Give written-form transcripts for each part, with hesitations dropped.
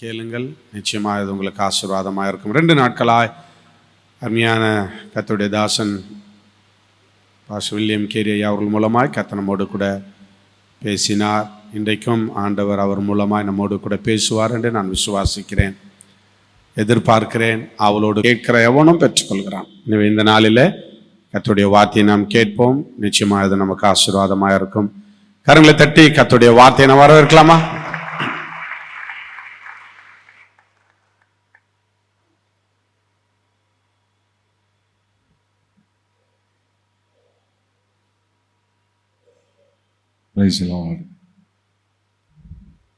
கேளுங்கள், நிச்சயமாக இது உங்களுக்கு ஆசீர்வாதமாக இருக்கும். 2 நாட்களாய் அருமையான கர்த்தருடைய தாசன் பாஸ்டர் வில்லியம் கேரி அவர்கள் மூலமாய் கர்த்தர் நம்மோடு கூட பேசினார். இன்றைக்கும் ஆண்டவர் அவர் மூலமாய் நம்மோடு கூட பேசுவார் என்று நான் விசுவாசிக்கிறேன், எதிர்பார்க்கிறேன். அவளோடு கேட்கிற எவனும் பெற்றுக்கொள்கிறான். எனவே இந்த நாளில் கர்த்தருடைய வார்த்தையை நாம் கேட்போம். நிச்சயமாக இது நமக்கு ஆசீர்வாதமாக இருக்கும். கரங்களை தட்டி கர்த்தருடைய வார்த்தையை நாம் வரவேற்கலாமா?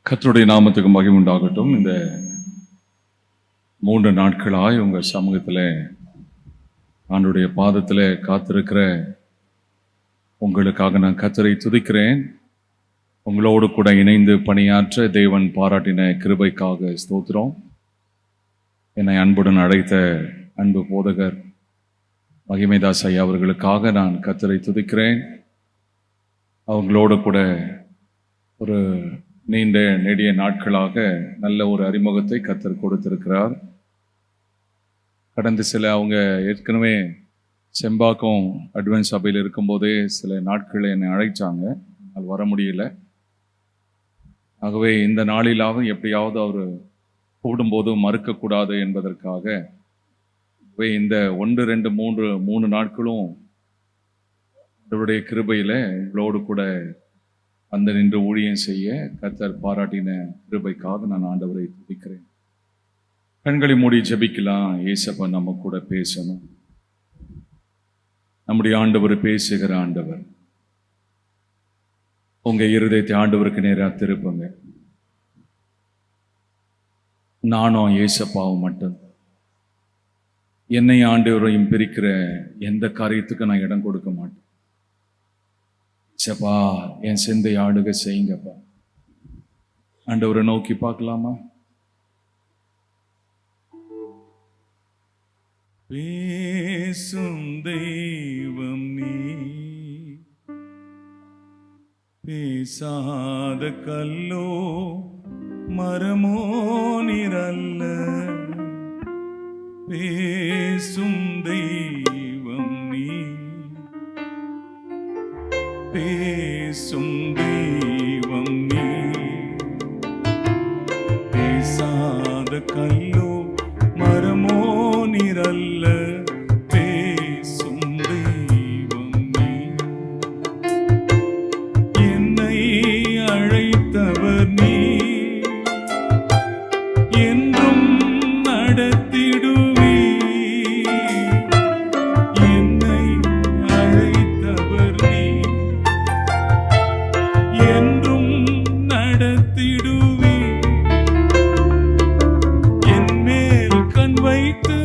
கர்த்தருடைய நாமத்துக்கு மகிமை உண்டாகட்டும். இந்த 3 நாட்களாய் உங்கள் சமூகத்தில் ஆண்டவருடைய பாதத்தில் காத்திருக்கிற உங்களுக்காக நான் கர்த்தரை துதிக்கிறேன். உங்களோடு கூட இணைந்து பணியாற்ற தேவன் பாராட்டின கிருபைக்காக ஸ்தோத்திரம். என்னை அன்புடன் அழைத்த அன்பு போதகர் மகிமைதாஸ் ஐயா அவர்களுக்காக நான் கர்த்தரை துதிக்கிறேன். அவங்களோடு கூட ஒரு நீண்ட நெடிய நாட்களாக நல்ல ஒரு அறிமுகத்தை கர்த்தர் கொடுத்திருக்கிறார். கடந்த அவங்க ஏற்கனவே செம்பாக்கம் அட்வான்ஸ் சபையில் இருக்கும்போதே சில நாட்களை என்னை அழைச்சாங்க, அது வர முடியல. ஆகவே இந்த நாளிலாவது எப்படியாவது அவர் கூடும்போது மறுக்கக்கூடாது என்பதற்காக இந்த 1, 2, 3 நாட்களும் அவருடைய கிருபையில் உங்களோடு கூட வந்து நின்று ஊழியம் செய்ய கர்த்தர் பாராட்டின கிருபைக்காக நான் ஆண்டவரை துதிக்கிறேன். கண்களை மூடி ஜெபிக்கலாம். ஏசப்பா நம்ம கூட பேசணும். நம்முடைய ஆண்டவர் பேசுகிற ஆண்டவர். உங்க இருதயத்தை ஆண்டவருக்கு நேராக திருப்புங்க. நானும் ஏசப்பாவும் மட்டும் என்னை ஆண்டவரையும் பிரிக்கிற எந்த காரியத்துக்கு நான் இடம் கொடுக்க மாட்டேன். ஏசப்பா என் சிந்தை ஆளுக செய்யுங்கப்பா. ஆண்டவரை நோக்கி பார்க்கலாமா? பேசும் தெய்வம் நீ, பேசாத கல்லோ மரமோ நிரல்ல. பேசும் தெய்வம் நீ, பேசும் தெய்வம் நீ, பேசாத கல்லோ மரமோ நிரல்ல. பேசும் தெய்வம் நீ, என்னை அழைத்தவர் நீ, என்றும் நடத்திடுவீ. என்னை அழைத்தவர் நீ, என்றும் நடத்திடுவீ. என் மேல் கண் வைத்து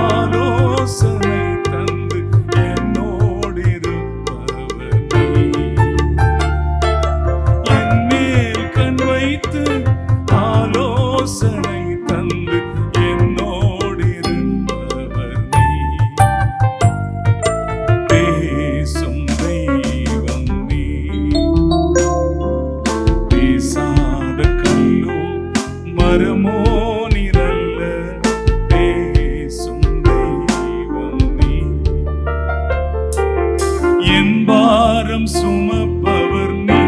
ஆலோசனை தந்து என்னோடிருப்பவர் நீ. என் மேல் கண் வைத்து ஆலோசனை தந்து என்னோடிருப்பவர் நீ. பேசும் தெய்வம் நீ, பேசாத கல்லோ மரமோ நிரல்ல. பேசும் தெய்வம் நீ, என் பாரம் சுமப்பவர் நீ,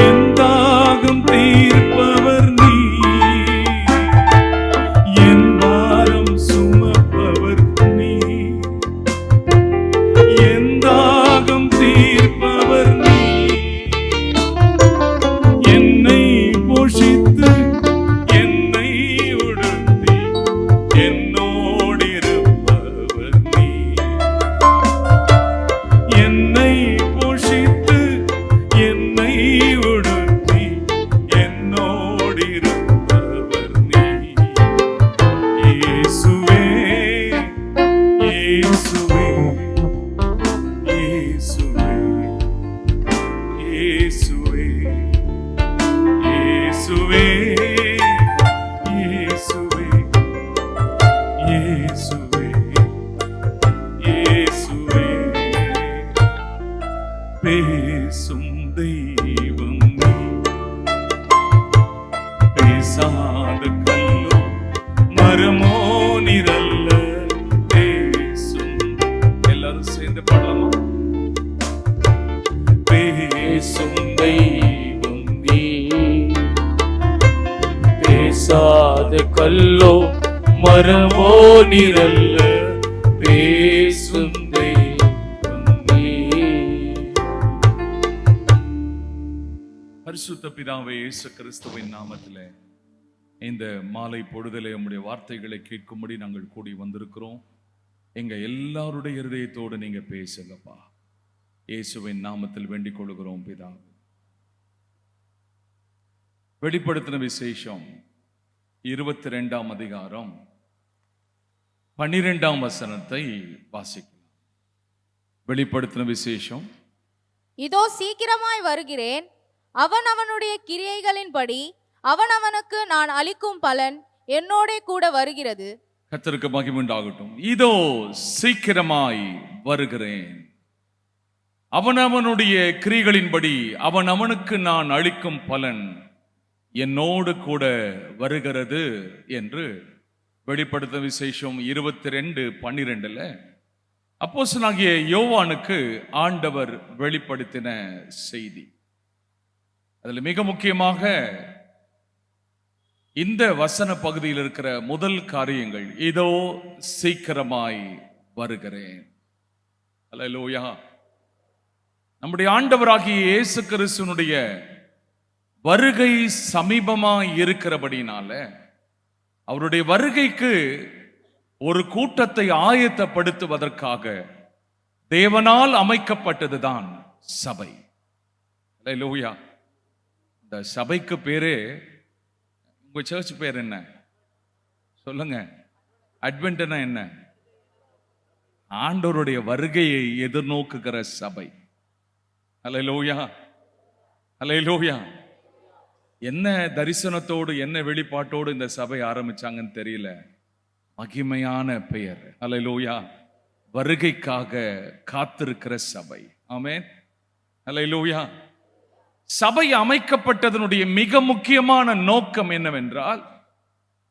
என் தாகம் தீர்ப்பவர் நீ. என் பாரம் சுமப்பவர் நீ, என் தாகம் தீர்ப்பவர் நீ. என்னை போஷித்து என்னை உடுத்தி என்னோடிருப்பவர் நீ. என்னை போஷித்து என்னை உடுத்தி என்னோடிருப்பவர் நீ. இயேசுவே, இயேசுவே, இயேசுவே, இயேசுவே, இயேசுவே, இயேசுவே, இயேசுவே, இயேசுவே. பேசும் தெய்வம் நீ, பேசாத கல்லோ மரமோ நிரல்ல பேசும். எல்லாரும் சேர்ந்து பாடலாமா? பேசும் தெய்வம் நீ, பேசாத கல்லோ மரமோ நிரல்ல பேசும் தெய்வம் நீ. பரிசுத்த பிதாவே இயேசு கிறிஸ்துவின் நாமத்திலே இந்த மாலை பொழுதிலே உம்முடைய வார்த்தைகளை கேட்கும்படி நாங்கள் கூடி வந்திருக்கிறோம். எங்க எல்லாருடைய இருதயத்தோடு நீங்க பேசுங்கப்பா. இயேசுவின் நாமத்தில் வேண்டிக் கொள்கிறோம் பிதாவே. வெளிப்படுத்தின விசேஷம் 22ஆம் அதிகாரம் 12ஆம் வசனத்தை வாசிக்கலாம். வெளிப்படுத்தின விசேஷம். இதோ சீக்கிரமாய் வருகிறேன், அவன் அவனுடைய கிரியைகளின்படி அவனவனுக்கு நான் அளிக்கும் பலன் என்னோடே கூட வருகிறது. கர்த்தருக்கு மகிமை உண்டாகட்டும். இதோ சீக்கிரமாய் வருகிறேன், அவனவனுடைய கிரியைகளின்படி அவனவனுக்கு நான் அளிக்கும் பலன் என்னோடு கூட வருகிறது என்று வெளிப்படுத்தின விசேஷம் 22:12 அப்போஸ்தலனாகிய யோவானுக்கு ஆண்டவர் வெளிப்படுத்தின செய்தி. அதில் மிக முக்கியமாக இந்த வசன பகுதியில் இருக்கிற முதல் காரியங்கள், இதோ சீக்கிரமாய் வருகிறேன். அல்லேலூயா. நம்முடைய ஆண்டவராகிய இயேசு கிறிஸ்துவினுடைய வருகை சமீபமாய் இருக்கிறபடினால அவருடைய வருகைக்கு ஒரு கூட்டத்தை ஆயத்தப்படுத்துவதற்காக தேவனால் அமைக்கப்பட்டதுதான் சபை. அல்லேலூயா. இந்த சபைக்கு பேரு, உங்க சர்ச் பேர் என்ன சொல்லுங்க? அட்வென்ட்னா என்ன? ஆண்டவருடைய வருகையை எதிர்நோக்குகிற சபை. அல்லேலூயா, அல்லேலூயா. என்ன தரிசனத்தோடு என்ன வெளிப்பாட்டோடு இந்த சபை ஆரம்பிச்சாங்கன்னு தெரியல. மகிமையான பெயர். அல்லேலூயா. வருகைக்காக காத்திருக்கிற சபை. ஆமென். அல்லேலூயா. சபை அமைக்கப்பட்டதனுடைய மிக முக்கியமான நோக்கம் என்னவென்றால்,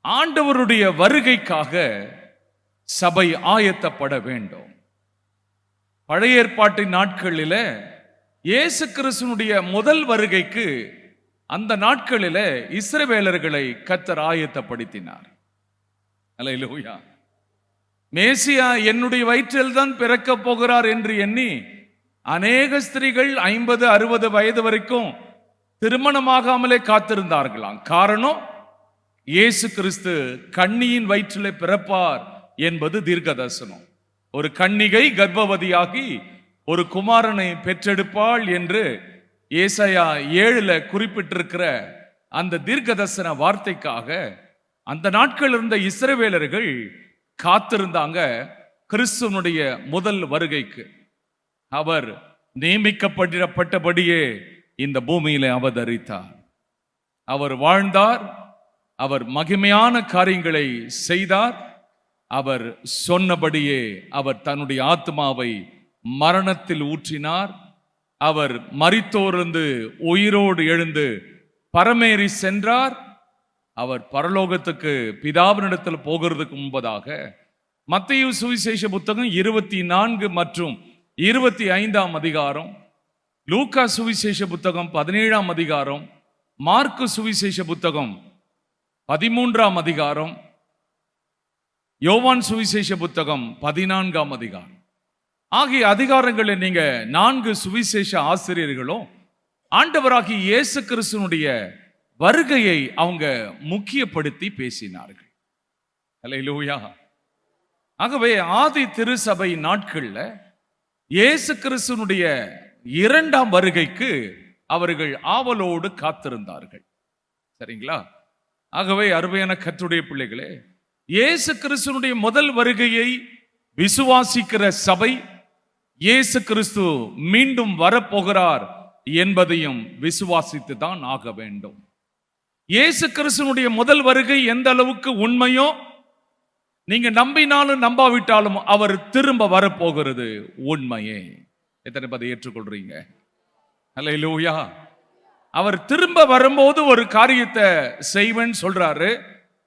ஆண்டவருடைய வருகைக்காக சபை ஆயத்தப்பட வேண்டும். பழைய ஏற்பாட்டின் நாட்களில இயேசு கிறிஸ்துவினுடைய முதல் வருகைக்கு அந்த நாட்களில இஸ்ரவேலர்களை கர்த்தர் ஆயத்தப்படுத்தினார். அல்லேலூயா. மேசியா என்னுடைய வயிற்றில் தான் பிறக்க போகிறார் என்று எண்ணி அநேக ஸ்திரீகள் 50-60 வயது வரைக்கும் திருமணமாகாமலே காத்திருந்தார்களாம். காரணம், இயேசு கிறிஸ்து கன்னியின் வயிற்றிலே பிறப்பார் என்பது தீர்க்கதரிசனம். ஒரு கன்னிகை கர்ப்பவதியாகி ஒரு குமாரனை பெற்றெடுப்பாள் என்று ஏசாயா 7 குறிப்பிட்டிருக்கிற அந்த தீர்க்கதரிசன வார்த்தைக்காக அந்த நாட்கள் இருந்த இஸ்ரவேலர்கள் காத்திருந்தாங்க கிறிஸ்துவனுடைய முதல் வருகைக்கு. அவர் நியமிக்கப்பட்டபடியே இந்த பூமியிலே அவதரித்தார். அவர் வாழ்ந்தார், அவர் மகிமையான காரியங்களை செய்தார். அவர் சொன்னபடியே அவர் தன்னுடைய ஆத்மாவை மரணத்தில் ஊற்றினார். அவர் மரித்தோர்ந்து உயிரோடு எழுந்து பரமேறி சென்றார். அவர் பரலோகத்துக்கு பிதாவினிடத்தில் போகிறதுக்கு முன்பதாக மத்தேயு சுவிசேஷ புத்தகம் 24 மற்றும் 25ஆம் அதிகாரம், லூக்கா சுவிசேஷ புத்தகம் 17ஆம் அதிகாரம், மார்க்கு சுவிசேஷ புத்தகம் 13ஆம் அதிகாரம், யோவான் சுவிசேஷ புத்தகம் 14ஆம் அதிகாரம் ஆகிய அதிகாரங்களை நீங்க 4 சுவிசேஷ ஆசிரியர்களும் ஆண்டவராகிய இயேசு கிறிஸ்துவினுடைய வருகையை அவங்க முக்கியப்படுத்தி பேசினார்கள். அல்லேலூயா. ஆகவே ஆதி திருசபை நாட்கள்ல இயேசு கிறிஸ்துவினுடைய 2ஆம் வருகைக்கு அவர்கள் ஆவலோடு காத்திருந்தார்கள். சரிங்களா? ஆகவே அருமையான கர்த்தருடைய பிள்ளைகளே, இயேசு கிறிஸ்துவினுடைய முதல் வருகையை விசுவாசிக்கிற சபை இயேசு கிறிஸ்து மீண்டும் வரப்போகிறார் என்பதையும் விசுவாசித்து தான் ஆக வேண்டும். இயேசு கிறிஸ்துவினுடைய முதல் வருகை எந்த அளவுக்கு உண்மையோ, நீங்க நம்பினாலும் நம்பாவிட்டாலும் அவர் திரும்ப வரப்போகிறது உண்மையே. எத்தனை பேர் ஏற்றுக்கொள்றீங்க? அல்லேலூயா. அவர் திரும்ப வரும்போது ஒரு காரியத்தை செய்வேன் சொல்றாரு.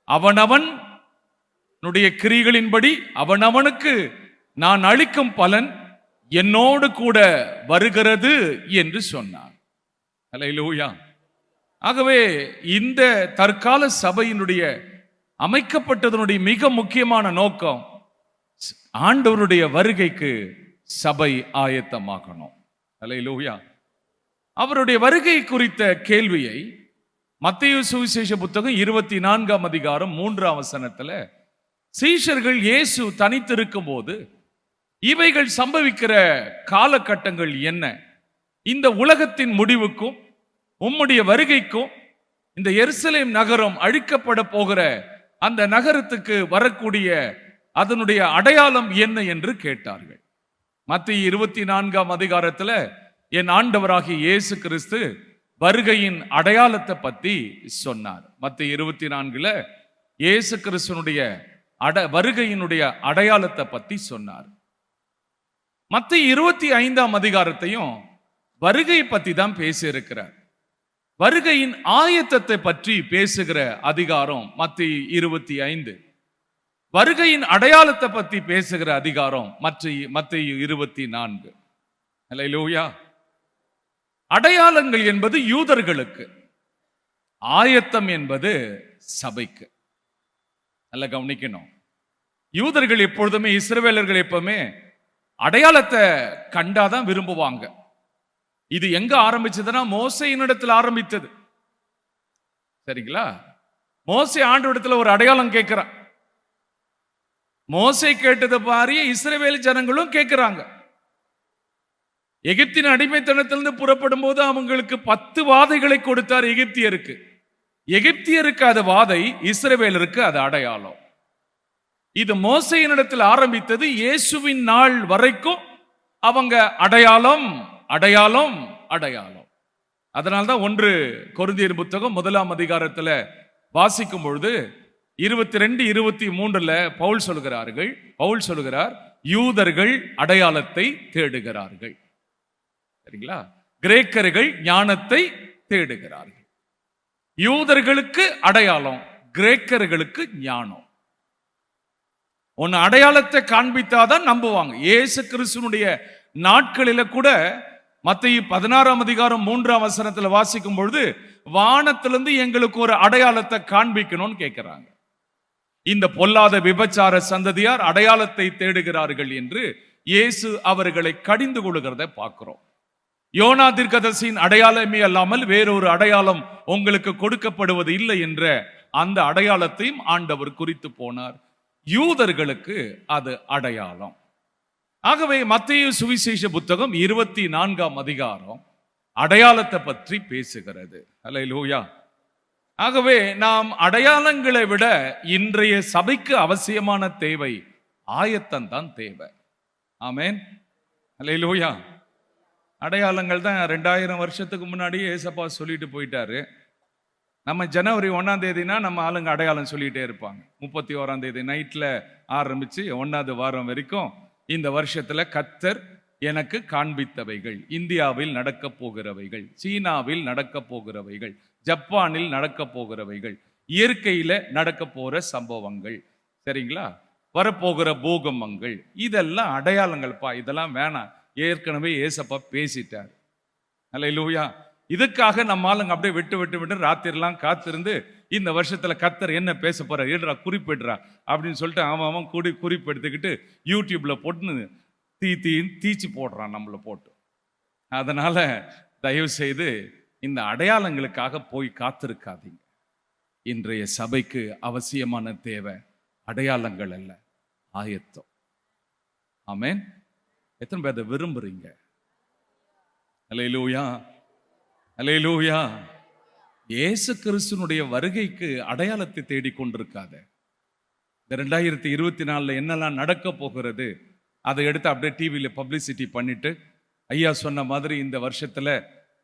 அவனவனுடைய கிரிகளின்படி அவனவனுக்கு நான் அளிக்கும் பலன் என்னோடு கூட வருகிறது என்று சொன்னார். அல்லேலூயா. ஆகவே இந்த தற்கால சபையினுடைய அமைக்கப்பட்டதனுடைய மிக முக்கியமான நோக்கம் ஆண்டவருடைய வருகைக்கு சபை ஆயத்தமாக்கணும். அல்லேலூயா. அவருடைய வருகை குறித்த கேள்வியை மத்தேயு சுவிசேஷ புத்தகம் 24ஆம் அதிகாரம் 3ஆம் வசனத்துல சீஷர்கள் இயேசு தனித்திருக்கும் போது இவைகள் சம்பவிக்கிற காலகட்டங்கள் என்ன, இந்த உலகத்தின் முடிவுக்கும் உம்முடைய வருகைக்கும் இந்த எருசலேம் நகரம் அழிக்கப்பட போகிற அந்த நகரத்துக்கு வரக்கூடிய அதனுடைய அடையாளம் என்ன என்று கேட்டார்கள். மத்தேயு 24ஆம் அதிகாரத்துல என் ஆண்டவராகிய இயேசு கிறிஸ்து வருகையின் அடையாளத்தை பத்தி சொன்னார். மத்தேயு 24ல இயேசு கிறிஸ்துனுடைய வருகையினுடைய அடையாளத்தை பத்தி சொன்னார். மத்தேயு 25ஆம் அதிகாரத்தையும் வருகை பத்தி தான் பேசியிருக்கிறார். வருகையின் ஆயத்தத்தை பற்றி பேசுகிற அதிகாரம் மத்தேயு 25. வருகையின் அடையாளத்தை பற்றி பேசுகிற அதிகாரம் மத்தேயு 24. அல்லேலூயா. அடையாளங்கள் என்பது யூதர்களுக்கு, ஆயத்தம் என்பது சபைக்கு. நல்ல கவனிக்கணும். யூதர்கள் எப்பொழுதுமே, இஸ்ரவேலர்கள் எப்பவுமே அடையாளத்தை கண்டாதான் விரும்புவாங்க. இது எங்க ஆரம்பிச்சதுன்னா மோசேயினிடத்தில் ஆரம்பித்தது. சரிங்களா? மோசே ஆண்டவரிடத்துல ஒரு அடையாளம் கேட்கிறான். மோசே கேட்டது பாரிய இஸ்ரவேல் ஜனங்களும் கேட்கிறாங்க. எகிப்தின் அடிமைத்தனத்திலிருந்து புறப்படும் போது அவங்களுக்கு 10 வாதைகளை கொடுத்தார் எகிப்தியருக்கு. எகிப்தியருக்கு அது வாதை, இஸ்ரவேலருக்கு அது அடையாளம். இது மோசேயினிடத்தில் ஆரம்பித்தது. இயேசுவின் நாள் வரைக்கும் அவங்க அடையாளம் அடையாளம் அடையாளம். அதனால்தான் 1 கொரிந்தியர் புத்தகம் 1ஆம் அதிகாரத்துல வாசிக்கும் பொழுது 22-23ல பவுல் சொல்கிறார், யூதர்கள் அடையாளத்தை தேடுகிறார்கள். சரிங்களா? கிரேக்கர்கள் ஞானத்தை தேடுகிறார்கள். யூதர்களுக்கு அடையாளம், கிரேக்கர்களுக்கு ஞானம். ஒன்னு அடையாளத்தை காண்பித்தாதான் நம்புவாங்க. இயேசு கிறிஸ்துனுடைய நாட்களில கூட மத்தேயு 16ஆம் அதிகாரம் 3ஆம் வசனத்துல வாசிக்கும் பொழுது வானத்திலிருந்து எங்களுக்கு ஒரு அடையாளத்தை காண்பிக்கணும்னு கேட்கிறாங்க. இந்த பொல்லாத விபச்சார சந்ததியார் அடையாளத்தை தேடுகிறார்கள் என்று இயேசு அவர்களை கடிந்து கொள்கிறதை பார்க்கிறோம். யோனா தீர்க்கதரிசியின் அடையாளமே அல்லாமல் வேறொரு அடையாளம் உங்களுக்கு கொடுக்கப்படுவது இல்லை என்ற அந்த அடையாளத்தையும் ஆண்டவர் குறித்து போனார். யூதர்களுக்கு அது அடையாளம். ஆகவே மத்தேயு சுவிசேஷ புத்தகம் 24ஆம் அதிகாரம் அடையாளத்தை பற்றி பேசுகிறது. அல்லேலூயா. ஆகவே நாம் அடையாளங்களை விட இன்றைய சபைக்கு அவசியமான தேவை ஆயத்தம் தான் தேவை. ஆமென். அல்லேலூயா. அடையாளங்கள் தான் 2000 வருஷத்துக்கு முன்னாடியே ஏசப்பா சொல்லிட்டு போயிட்டாரு. நம்ம ஜனவரி 1ஆம் தேதினா நம்ம ஆளுங்க அடையாளம் சொல்லிட்டே இருப்பாங்க. 31ஆம் தேதி நைட்ல ஆரம்பிச்சு 1வது வாரம் வரைக்கும் இந்த வருஷத்துல கர்த்தர் எனக்கு காண்பித்தவைகள், இந்தியாவில் நடக்க போகிறவைகள், சீனாவில் நடக்க போகிறவைகள், ஜப்பானில் நடக்க போகிறவைகள், இயற்கையில நடக்க போற சம்பவங்கள், சரிங்களா, வரப்போகிற பூகம்பங்கள், இதெல்லாம் அடையாளங்கள்ப்பா. இதெல்லாம் வேணாம், ஏற்கனவே ஏசப்பா பேசிட்டார். அல்லேலூயா. இதுக்காக நம்ம ஆளுங்க அப்படியே விட்டு ராத்திரிலாம் காத்திருந்து இந்த வருஷத்துல கர்த்தர் என்ன பேச போற ஏடுறா குறிப்பிடுறா அப்படின்னு சொல்லிட்டு அவன் குறிப்பெடுத்துக்கிட்டு யூடியூப்ல போட்டு தீச்சு போடுறான் நம்மளை போட்டு. அதனால தயவு செய்து இந்த அடையாளங்களுக்காக போய் காத்திருக்காதீங்க. இன்றைய சபைக்கு அவசியமான தேவை அடையாளங்கள் அல்ல, ஆயத்தம். ஆமென். எத்தனை பேர் அதை விரும்புறீங்க? அல்லேலூயா, அல்லேலூயா. இயேசு கிறிஸ்துனுடைய வருகைக்கு அடையாளத்தை தேடிக்கொண்டிருக்காத. இந்த 2024 என்னெல்லாம் நடக்க போகிறது அதை எடுத்து அப்படியே டிவியில பப்ளிசிட்டி பண்ணிட்டு ஐயா சொன்ன மாதிரி இந்த வருஷத்துல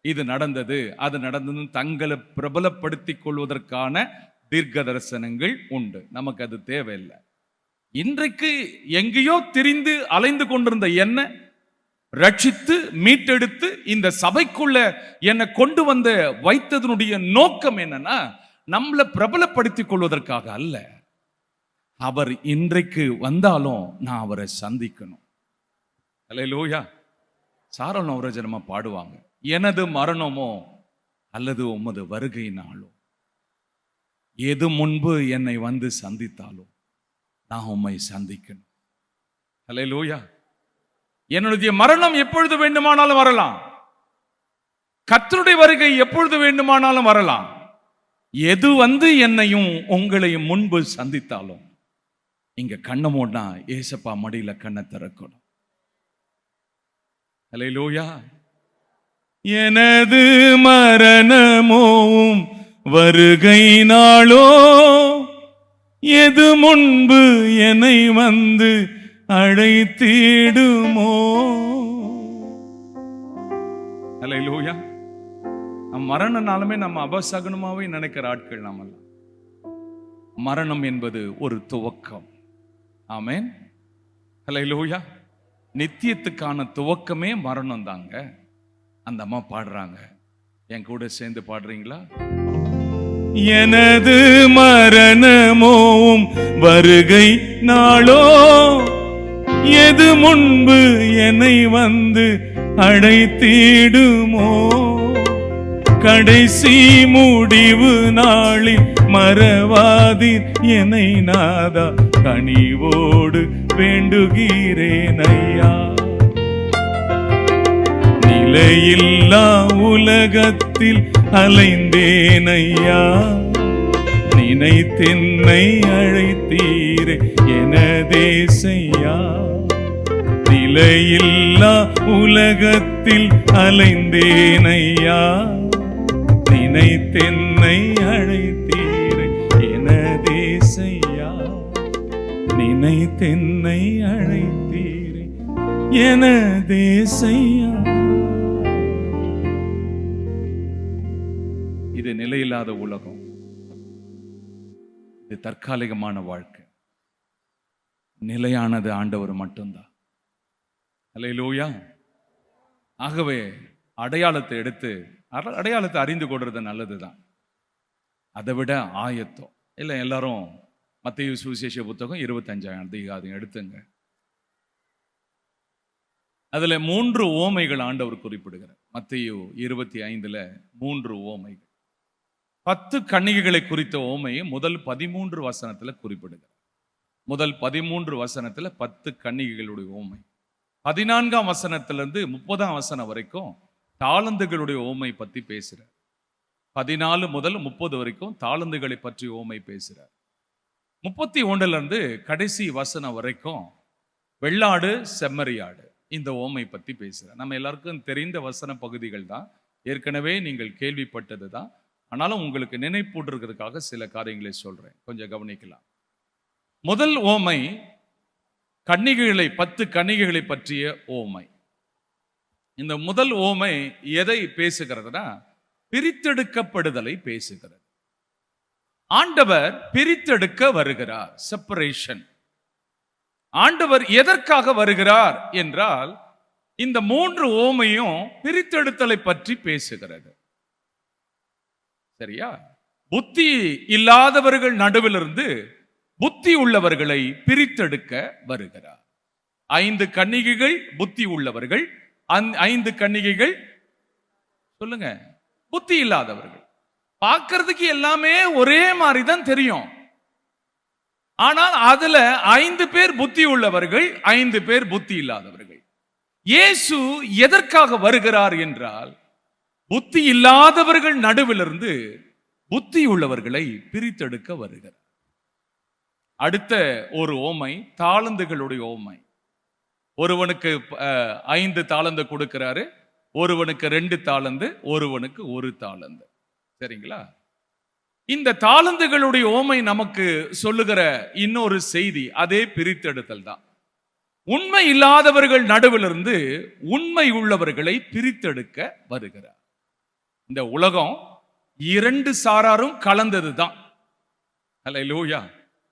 இது நடந்தது அது நடந்ததுன்னு தங்களை பிரபலப்படுத்தி கொள்வதற்கான தீர்க்க தரிசனங்கள் உண்டு. நமக்கு அது தேவையில்லை. இன்றைக்கு எங்கேயோ திரிந்து அலைந்து கொண்டிருந்த என்ன ரட்சித்து மீட்டெடுத்து இந்த சபைக்குள்ள என்னை கொண்டு வந்து வைத்ததனுடைய நோக்கம் என்னன்னா, நம்மளை பிரபலப்படுத்திக் கொள்வதற்காக அல்ல. அவர் இன்றைக்கு வந்தாலும் நான் அவரை சந்திக்கணும். அல்லேலூயா. சாரோன் நவரோஜனமா பாடுவாங்க, எனது மரணமோ அல்லது உமது வருகையினாலோ, எது முன்பு என்னை வந்து சந்தித்தாலும் நான் உம்மை சந்திக்கணும். அல்லேலூயா. என்னுடைய மரணம் எப்பொழுது வேண்டுமானாலும் வரலாம், கர்த்தருடைய வருகை எப்பொழுது வேண்டுமானாலும் வரலாம். எது வந்து என்னையும் உங்களையும் முன்பு சந்தித்தாலும் இங்க கண்ணை மூடனா ஏசப்பா மடியில கண்ணை திறக்கணும். அல்லேலூயா. எனது மரணமோவும் வருகை நாளோ, எது முன்பு என்னை வந்து அழைத்திடுமோ. அல்லேலூயா. மரணனாலுமே நம்ம அபசகுனமாவே நினைக்கிற ஆட்கள் நாமெல்லாம். மரணம் என்பது ஒரு துவக்கம். ஆமென். அல்லேலூயா. நித்தியத்துக்கான துவக்கமே மரணம் தாங்க. அந்த அம்மா பாடுறாங்க, என் கூட சேர்ந்து பாடுறீங்களா? எனது மரணமோவும் வருகை நாளோ, எது முன்பு என்னை வந்து அழைத்திடுமோ. கடைசி முடிவு நாளில் மறவாதீர் என்னை நாதா, கனிவோடு வேண்டுகிறேன் ஐயா. நிலையில்லா உலகத்தில் அலைந்தேன் ஐயா, நினைத்தென்னை அழைத்தீரே எனதேசையா. நிலையில்லா உலகத்தில் அலைந்தேன் ஐயா, நினைத்தென்னை அழைத்தீரே எனதேசையா. நினைத்தென்னை அழைத்தீரே எனதேசையா. இது நிலையில்லாத உலகம், இது தற்காலிகமான வாழ்க்கை. நிலையானது ஆண்டவர் மட்டும்தான். அல்லேலூயா. ஆகவே அடையாளத்தை எடுத்து அடையாளத்தை அறிந்து கொள்றது நல்லதுதான். அதை விட ஆயத்தம் இல்லை. எல்லாரும் மத்தேயு சுவிசேஷ புத்தகம் 25ஆம் அதிகாரம் எடுத்துங்க. அதுல 3 உவமைகள் ஆண்டவர் குறிப்பிடுகிறார். மத்தேயு 25ல 3 உவமைகள். 10 கன்னிகைகளை குறித்த உவமையை முதல் 13 வசனத்துல குறிப்பிடுகிறார். முதல் 13 வசனத்துல 10 கன்னிகைகளுடைய உவமை. 14ஆம் வசனத்திலிருந்து 30ஆம் வசனம் வரைக்கும் தாளந்துகளுடைய உவமை பத்தி பேசுறார். 14 முதல் 30 வரைக்கும் தாளந்துகளை பற்றி உவமை பேசுறார். 31ல இருந்து கடைசி வசனம் வரைக்கும் வெள்ளாடு செம்மறியாடு இந்த உவமை பத்தி பேசுறார். நம்ம எல்லாருக்கும் தெரிந்த வசன பகுதிகள் தான், ஏற்கனவே நீங்கள் கேள்விப்பட்டது தான். ஆனாலும் உங்களுக்கு நினைப்பூட்டுறதுக்காக சில காரியங்களை சொல்றேன், கொஞ்சம் கவனிக்கலாம். முதல் உவமை கன்னிகைகளை 10 கன்னிகைகளை பற்றிய உவமை. இந்த முதல் உவமை எதை பேசுகிறதுனா, பிரித்தெடுக்கப்படுதலை பேசுகிறது. ஆண்டவர் பிரித்தெடுக்க வருகிறார். செப்பரேஷன். ஆண்டவர் எதற்காக வருகிறார் என்றால், இந்த 3 உவமையும் பிரித்தெடுத்தலை பற்றி பேசுகிறது. சரியா? புத்தி இல்லாதவர்கள் நடுவிலிருந்து புத்தி உள்ளவர்களை பிரித்தெடுக்க வருகிறார். 5 கன்னிகைகள் புத்தி உள்ளவர்கள், 5 கன்னிகைகள் சொல்லுங்க புத்தி இல்லாதவர்கள். பார்க்கிறதுக்கு எல்லாமே ஒரே மாதிரி தான் தெரியும். ஆனால் அதுல 5 பேர் புத்தி உள்ளவர்கள், 5 பேர் புத்தி இல்லாதவர்கள். இயேசு எதற்காக வருகிறார் என்றால், புத்தி இல்லாதவர்கள் நடுவிலிருந்து புத்தி உள்ளவர்களை பிரித்தெடுக்க வருகிறார். அடுத்த ஒரு ஓமை தாளந்துகளுடைய ஓமை. ஒருவனுக்கு 5 தாளந்து கொடுக்கிறாரு, ஒருவனுக்கு 2 தாளந்து, ஒருவனுக்கு 1 தாளந்து. சரிங்களா? இந்த தாளந்துகளுடைய ஓமை நமக்கு சொல்லுகிற இன்னொரு செய்தி அதே பிரித்தெடுத்தல் தான். உண்மை இல்லாதவர்கள் நடுவிலிருந்து உண்மை உள்ளவர்களை பிரித்தெடுக்க வருகிறார். இந்த உலகம் 2 சாராரும் கலந்தது தான். அல்லேலூயா.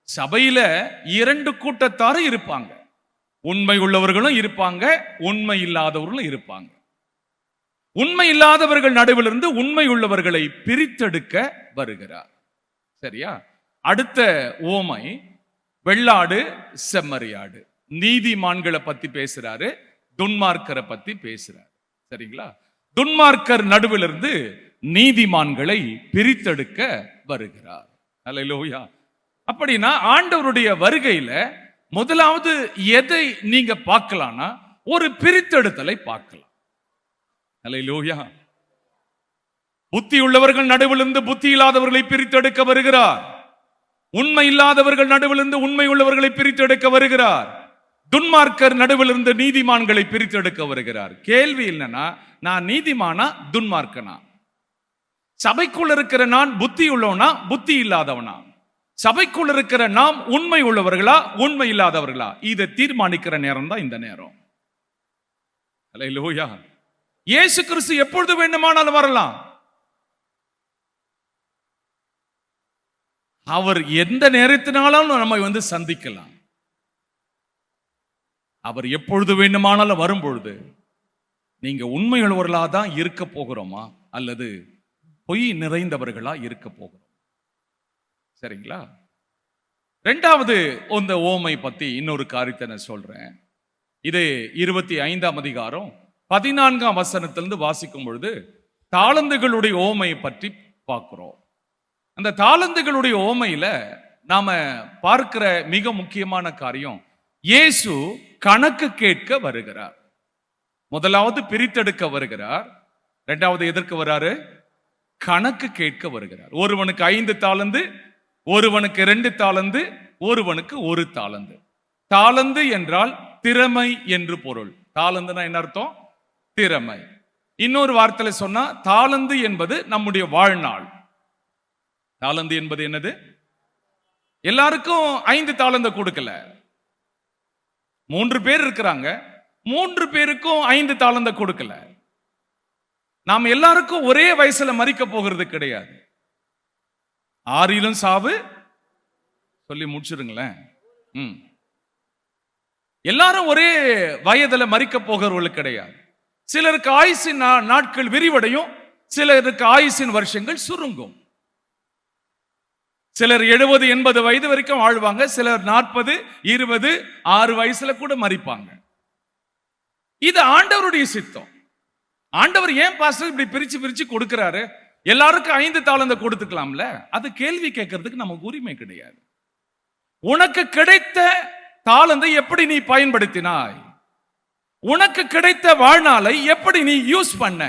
சபையில 2 கூட்டத்தாரும் இருப்பாங்க. உண்மை உள்ளவர்களும் இருப்பாங்க, உண்மை இல்லாதவர்களும் இருப்பாங்க. உண்மை இல்லாதவர்கள் நடுவிலிருந்து உண்மை உள்ளவர்களை பிரித்தெடுக்க வருகிறார். சரியா? அடுத்த ஓமை வெள்ளாடு செம்மறியாடு. நீதிமான்களை பத்தி பேசுறாரு, துன்மார்க்கரை பத்தி பேசுறாரு. சரிங்களா? துன்மார்க்கர் நடுவிலிருந்து நீதிமான்களை பிரித்தெடுக்க வருகிறார். அல்லேலூயா. அப்படின்னா ஆண்டவருடைய வருகையில முதலாவது எதை நீங்க பார்க்கலாம்னா ஒரு பிரித்தெடுத்தலை பார்க்கலாம். அல்லேலூயா. புத்தி உள்ளவர்கள் நடுவிலிருந்து புத்தி இல்லாதவர்களை பிரித்தெடுக்க வருகிறார். உண்மை இல்லாதவர்கள் நடுவிலிருந்து உண்மை உள்ளவர்களை பிரித்தெடுக்க வருகிறார். துன்மார்க்கர் நடுவிலிருந்து நீதிமான்களை பிரித்தெடுக்க வருகிறார். கேள்வி என்னன்னா, நான் நீதிமானா துன்மார்க்கனா? சபைக்குள் இருக்கிற நான் புத்தி உள்ளவனா புத்தி இல்லாதவனா? சபைக்குள் இருக்கிற நாம் உண்மை உள்ளவர்களா உண்மை இல்லாதவர்களா? இதை தீர்மானிக்கிற நேரம் தான் இந்த நேரம். அல்லேலூயா. இயேசு கிறிஸ்து எப்பொழுது வேண்டுமானாலும் வரலாம். அவர் எந்த நேரத்தினாலும் நம்மை சந்திக்கலாம். அவர் எப்பொழுது வேண்டுமானாலும் வரும்பொழுது நீங்க உண்மை உள்ளவர்களா தான் இருக்க போகிறோமா அல்லது பொய் நிறைந்தவர்களா இருக்க போகிறோம்? சரிங்களா? இரண்டாவது இந்த ஓமை பத்தி இன்னொரு காரியத்தை நான் சொல்றேன். இது 25ஆம் அதிகாரம் 14ஆம் வசனத்திலிருந்து வாசிக்கும் பொழுது தாளந்துகளுடைய ஓமை பற்றி பார்க்கிறோம். அந்த தாளந்துகளுடைய ஓமையில நாம பார்க்கிற மிக முக்கியமான காரியம், இயேசு கணக்கு கேட்க வருகிறார். முதலாவது பிரித்தெடுக்க வருகிறார். இரண்டாவது எதற்கு வராரு? கணக்கு கேட்க வருகிறார். ஒருவனுக்கு 5 தாலந்து, ஒருவனுக்கு 2 தாலந்து, ஒருவனுக்கு 1 தாலந்து. தாலந்து என்றால் திறமை என்று பொருள். தாலந்துனா என்ன அர்த்தம்? திறமை. இன்னொரு வார்த்தையில சொன்னா தாலந்து என்பது நம்முடைய வாழ்நாள். தாலந்து என்பது என்னது? எல்லாருக்கும் 5 தாலந்து கொடுக்கல. 3 பேர் இருக்கிறாங்க, 3 பேருக்கும் 5 தாலந்து கொடுக்கல. நாம் எல்லாருக்கும் ஒரே வயசுல மரிக்க போகிறது கிடையாது. 6 சாவு சொல்லி முடிச்சிருங்களேன். எல்லாரும் ஒரே வயதுல மரிக்க போகிறவர்கள் கிடையாது. சிலருக்கு ஆயுசின் நாட்கள் விரிவடையும், சிலருக்கு ஆயுசின் வருஷங்கள் சுருங்கும். சிலர் 70, 80 வயது வரைக்கும் வாழ்வாங்க, சிலர் 40, 20, 6 வயசுல கூட மரிப்பாங்க. இது ஆண்டவருடைய சித்தம். ஆண்டவர் ஏன் பாஸ்டர் இப்படி பிரிச்சு பிரிச்சு கொடுக்கிறாரு? எல்லாருக்கும் 5 தாளந்த கொடுத்துக்கலாம்ல. அது கேள்வி கேட்கறதுக்கு நமக்கு உரிமை கிடையாது. உனக்கு கிடைத்த தாளந்தை எப்படி நீ பயன்படுத்தினாய்? உனக்கு கிடைத்த வாழ்நாளை எப்படி நீ யூஸ் பண்ண?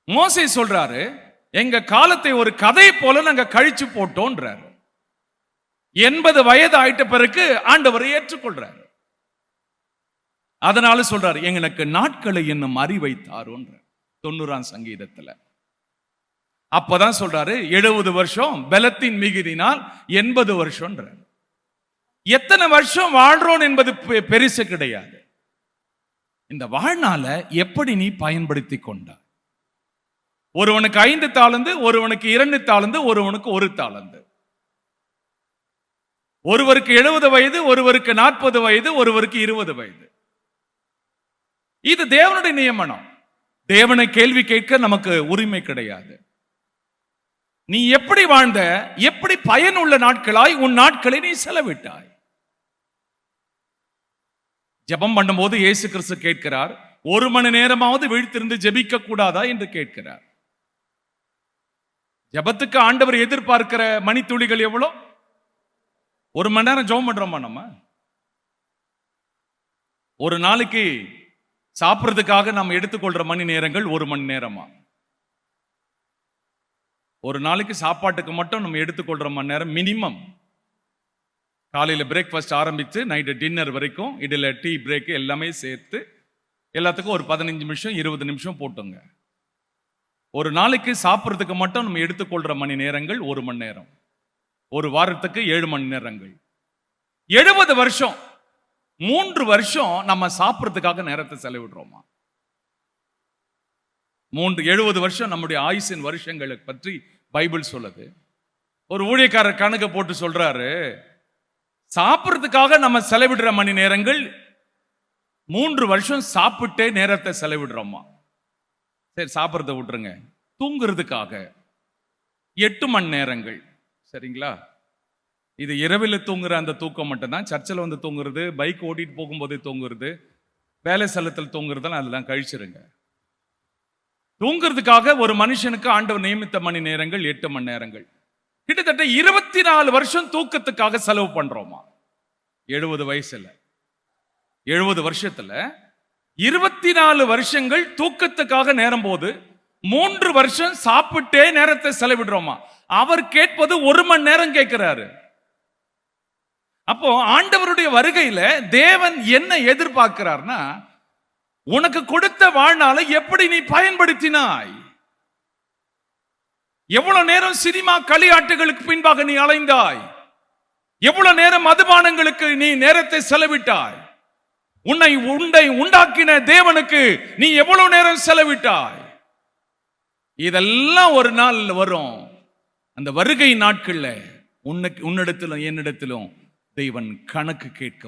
மோசே சொல்றாரு, எங்க காலத்தை ஒரு கதை போல நாங்க கழிச்சு போட்டோன்றாரு. 80 வயது ஆயிட்ட பிறகு ஆண்டவரை ஏற்றுக்கொள்றாரு. அதனால சொல்றாரு, எங்களுக்கு நாட்களை என்னும் அறிவை தாரோன்ற 90ஆம் சங்கீதத்துல. அப்பதான் சொல்றாரு, 70 வருஷம் பலத்தின் மிகுதினால் 80 வருஷம்ன்றார். எத்தனை வருஷம் வாழ்றோம் என்பது பெருசு கிடையாது. இந்த வாழ்நாள எப்படி நீ பயன்படுத்தி கொண்டாய்? ஒருவனுக்கு 5 தாளந்து, ஒருவனுக்கு 2 தாளந்து, ஒருவனுக்கு 1 தாளந்து. ஒருவருக்கு 70 வயது, ஒருவருக்கு 40 வயது, ஒருவருக்கு 20 வயது. இது தேவனுடைய நியமனம். தேவனை கேள்வி கேட்க நமக்கு உரிமை கிடையாது. நீ எப்படி வாழ்ந்த, எப்படி பயனுள்ள நாட்களாய் உன் நாட்களை நீ செலவிட்டாய்? ஜெபம் பண்ணும்போது இயேசு கிறிஸ்து கேட்கிறார், 1 மணி நேரமாவது விழித்திருந்து ஜெபிக்க கூடாதா என்று கேட்கிறார். ஜெபத்துக்கு ஆண்டவர் எதிர்பார்க்கிற மணித்துளிகள் எவ்வளோ? 1 மணி நேரம் ஜெபம் பண்றோமா நம்ம? ஒரு நாளைக்கு சாப்பிட்றதுக்காக நம்ம எடுத்துக்கொள்ற மணி நேரங்கள் 1 மணி நேரமா? ஒரு நாளைக்கு சாப்பாட்டுக்கு மட்டும் நம்ம எடுத்துக்கொள்ற மணி நேரம் மினிமம். காலையில் பிரேக்ஃபாஸ்ட் ஆரம்பித்து நைட்டு டின்னர் வரைக்கும், இதில் டீ பிரேக் எல்லாமே சேர்த்து எல்லாத்துக்கும் ஒரு 15 நிமிஷம் 20 நிமிஷம் போட்டுங்க. ஒரு நாளைக்கு சாப்பிட்றதுக்கு மட்டும் நம்ம எடுத்துக்கொள்ற மணி நேரங்கள் 1 மணி நேரம். ஒரு வாரத்துக்கு 7 மணி நேரங்கள். 70 வருஷம், 3 வருஷம் நம்ம சாப்பிட்றதுக்காக நேரத்தை செலவிடுறோமா? 70 வருஷம் நம்முடைய ஆயுசின் வருஷங்களை பற்றி பைபிள் சொல்லுது. ஒரு ஊழியக்காரர் கணக்கு போட்டு சொல்றாரு, சாப்பிட்றதுக்காக நம்ம செலவிடுற மணி நேரங்கள் 3 வருஷம் சாப்பிட்டே நேரத்தை செலவிடுறோமா? சரி, சாப்பிட்றத விட்டுருங்க. தூங்குறதுக்காக 8 மணி நேரங்கள், சரிங்களா? இது இரவில் தூங்குற அந்த தூக்கம் மட்டும்தான். சர்ச்சில் வந்து தூங்குறது, பைக் ஓட்டிட்டு போகும்போதே தூங்குறது, வேலை ஸ்தலத்தில் தூங்குறதெல்லாம் அதெல்லாம் கழிச்சிருங்க. தூங்குறதுக்காக ஒரு மனுஷனுக்கு ஆண்டவர் நியமித்த மணி நேரங்கள் 8 மணி நேரங்கள். கிட்டத்தட்ட 24 வருஷம் தூக்கத்துக்காக செலவு பண்றோமா? 70 வயசுல 70 வருஷத்துல 24 வருஷங்கள் தூக்கத்துக்காக நேரம் போது 3 வருஷம் சாப்பிட்டே நேரத்தை செலவிடுறோமா? அவர் கேட்பது 1 மணி நேரம் கேட்கிறாரு. அப்போ ஆண்டவருடைய வருகையில தேவன் என்ன எதிர்பார்க்கிறார்னா, உனக்கு கொடுத்த வாழ்நாளை எப்படி நீ பயன்படுத்தினாய்? எவ்வளவு நேரம் சினிமா களியாட்டுகளுக்கு பின்பாக நீ அலைந்தாய்? எவ்வளவு நேரம் மதுபானங்களுக்கு நீ நேரத்தை செலவிட்டாய்? உன்னை உண்டாக்கின தேவனுக்கு நீ எவ்வளவு நேரம் செலவிட்டாய்? இதெல்லாம் ஒரு நாள் வரும். அந்த வருகை நாட்கள்ல உன்னிடத்திலும் என்னிடத்திலும் தேவன் கணக்கு கேட்க.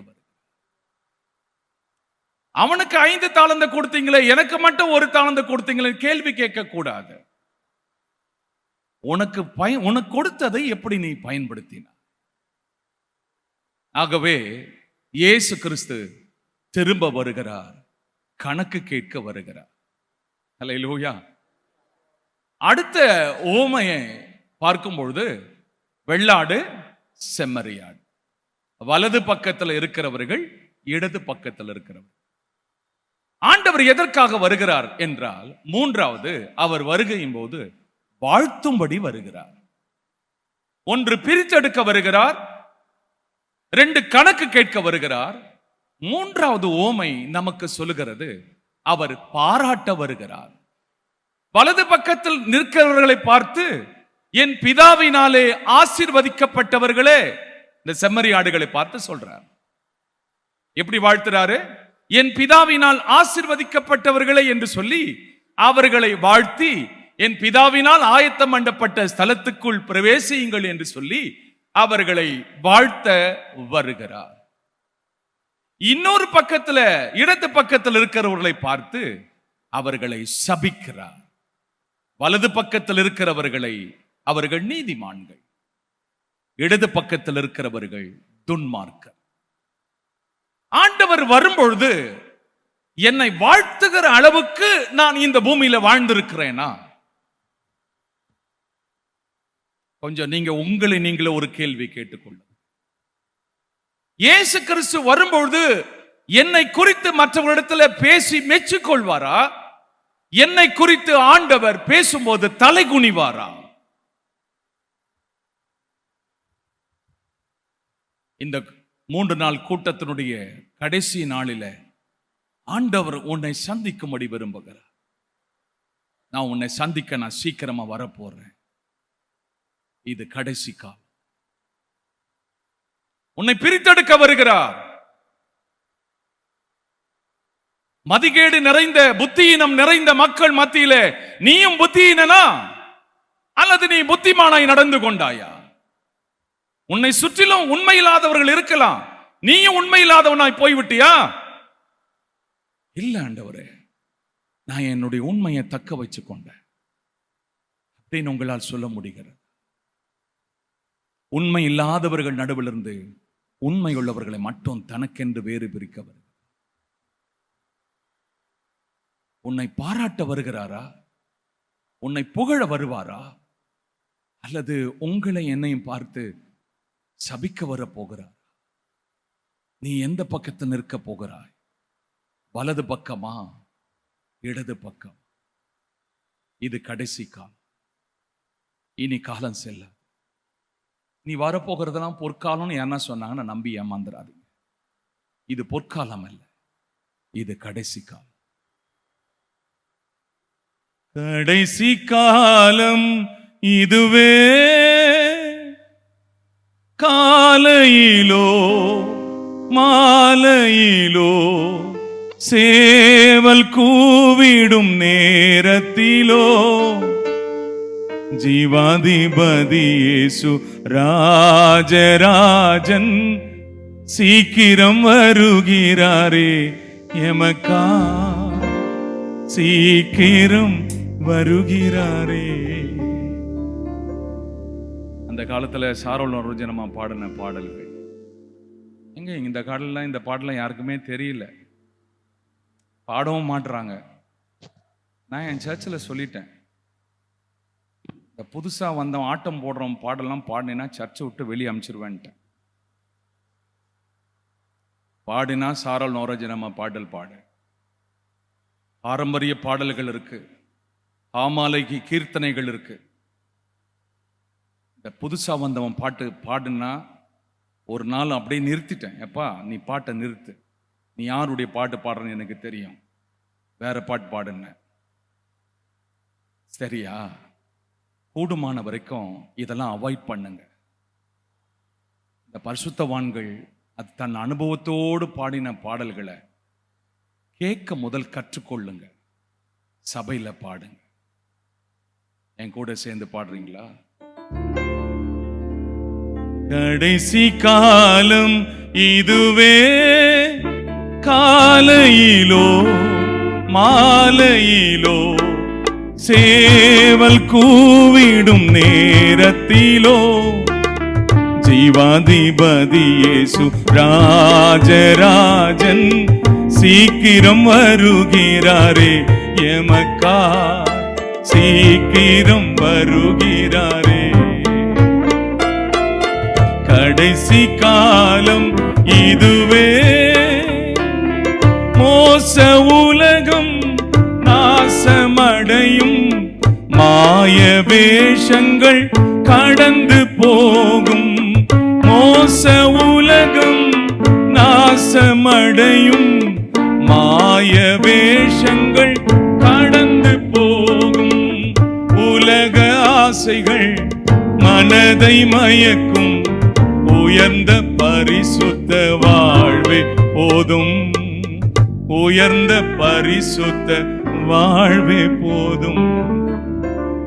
அவனுக்கு 5 தாலந்தை கொடுத்தீங்களே, எனக்கு மட்டும் 1 தாலந்தை கொடுத்தீங்களே கேள்வி கேட்க கூடாது. உனக்கு கொடுத்ததை எப்படி நீ பயன்படுத்தின? ஆகவே இயேசு கிறிஸ்து திரும்ப வருகிறார், கணக்கு கேட்க வருகிறார். அல்லேலூயா. அடுத்த ஓமையை பார்க்கும் பொழுது வெள்ளாடு செம்மறியாடு, வலது பக்கத்தில் இருக்கிறவர்கள், இடது பக்கத்தில் இருக்கிறவர்கள். ஆண்டவர் எதற்காக வருகிறார் என்றால், மூன்றாவது அவர் வருகையின் போது வாழ்த்தும்படி வருகிறார். 1 பிரித்தெடுக்க வருகிறார், 2 கணக்கு கேட்க வருகிறார். 3வது ஓமை நமக்கு சொல்லுகிறது, அவர் பாராட்ட வருகிறார். வலது பக்கத்தில் நிற்கிறவர்களை பார்த்து, என் பிதாவினாலே ஆசீர்வதிக்கப்பட்டவர்களே, இந்த செம்மறி ஆடுகளை பார்த்து சொல்றார். எப்படி வாழ்த்துறாரு? என் பிதாவினால் ஆசீர்வதிக்கப்பட்டவர்களே என்று சொல்லி அவர்களை வாழ்த்தி, என் பிதாவினால் ஆயத்தம் பண்ணப்பட்ட ஸ்தலத்துக்குள் பிரவேசியுங்கள் என்று சொல்லி அவர்களை வாழ்த்த வருகிறார். இன்னொரு பக்கத்துல, இடது பக்கத்தில் இருக்கிறவர்களை பார்த்து அவர்களை சபிக்கிறார். வலது பக்கத்தில் இருக்கிறவர்களை அவர்கள் நீதிமான்கள், இடது பக்கத்தில் இருக்கிறவர்கள் துன்மார்க்கர். ஆண்டவர் வரும்பொழுது என்னை வாழ்த்துகிற அளவுக்கு நான் இந்த பூமியில வாழ்ந்திருக்கிறேனா? கொஞ்சம் நீங்க உங்களை நீங்களே ஒரு கேள்வி கேட்டுக்கொள்ளுங்க. இயேசு கிறிஸ்து வரும்பொழுது என்னை குறித்து மற்றவர்களிடத்தில் பேசி மெச்சிக்கொள்வாரா? என்னை குறித்து ஆண்டவர் பேசும்போது தலை குனிவாரா? இந்த 3 நாள் கூட்டத்தினுடைய கடைசி நாளில ஆண்டவர் உன்னை சந்திக்கும்படி விரும்புகிறார். நான் உன்னை சந்திக்க நான் சீக்கிரமா வரப்போறேன். இது கடைசி காலம். உன்னை பிரித்தெடுக்க வருகிறார். மதிகேடு நிறைந்த, புத்தியினம் நிறைந்த மக்கள் மத்தியிலே நீயும் புத்தியினா அல்லது நீ புத்திமானாய் நடந்து கொண்டாயா? உன்னை சுற்றிலும் உண்மையில்லாதவர்கள் இருக்கலாம், நீயும் உண்மையில்லாதவனாய் போய்விட்டியா? இல்ல ஆண்டவரே, நான் என்னுடைய உண்மையை தக்க வச்சு கொண்டேன் அப்படின்னு உங்களால் சொல்ல முடிகிறது. உண்மை இல்லாதவர்கள் நடுவில் இருந்து உண்மை உள்ளவர்களை மட்டும் தனக்கென்று வேறு பிரிக்கவர். உன்னை பாராட்ட வருகிறாரா? உன்னை புகழ வருவாரா? அல்லது உங்களை என்னையும் பார்த்து சபிக்க வர போகிறார்? நீ எந்த பக்கத்தில் நிற்க போகிறாய்? வலது பக்கமா, இடது பக்கம்? இது கடைசி காலம். இனி காலம் செல்ல. நீ வரப்போகிறதெல்லாம் பொற்காலம்னு என்ன சொன்னாங்க நம்பி ஏமாந்துடாதீங்க. இது பொற்காலம் அல்ல, இது கடைசி காலம். கடைசி காலம் இதுவே, காலையிலோ மாலையிலோ சேவல் கூவிடும் நேரத்திலோ ஜீவாதிபதி இயேசு ராஜராஜன் சீக்கிரம் வருகிறாரே எமக்கா, சீக்கிரம் வருகிறாரே. அந்த காலத்துல சாரோல் ரோஜனமா பாடின பாடல்கள் எங்க இந்த பாடலாம், இந்த பாடலாம் யாருக்குமே தெரியல, பாடவும் மாட்டுறாங்க. நான் என் சர்ச்சில் சொல்லிட்டேன், இந்த புதுசா வந்தவன் ஆட்டம் போடுறோம் பாடலாம் பாடினா சர்ச்சை விட்டு வெளியே அனுப்பிச்சிருவேன்ட்டேன். பாடினா சாரல் நோரஜனமா பாடல் பாடு. பாரம்பரிய பாடல்கள் இருக்கு, ஆமாலைக்கு கீர்த்தனைகள் இருக்கு. இந்த புதுசா வந்தவன் பாட்டு பாடுனா ஒரு நாள் அப்படியே நிறுத்திட்டேன். எப்பா நீ பாட்டை நிறுத்து, நீ யாருடைய பாட்டு பாடுறன்னு எனக்கு தெரியும், வேற பாட்டு பாடுன. சரியா? கூடுமான வரைக்கும் இதெல்லாம் அவாய்ட் பண்ணுங்க. இந்த பரிசுத்தவான்கள் அது தன் அனுபவத்தோடு பாடின பாடல்களை கேட்க முதல் கற்றுக்கொள்ளுங்க, சபையில பாடுங்க. என் கூட சேர்ந்து பாடுறீங்களா? கடைசி காலம் இதுவே, காலையிலோ மாலையிலோ சேவல் கூவிடும் நேரத்திலோ ஜீவாதிபதி இயேசு ராஜராஜன் சீக்கிரம் வருகிறாரே எமக்கா, சீக்கிரம் வருகிறாரே. கடைசி காலம் இதுவே, மோச உலகம் நாசமடையும், மாய வேஷங்கள் கடந்து போகும். மோச உலகம் நாசமடையும், மாய வேஷங்கள் கடந்து போகும். உலக ஆசைகள் மனதை மயக்கும், உயர்ந்த பரிசுத்த வாழ்வே போதும், உயர்ந்த பரிசுத்த வாழ்வே போதும்.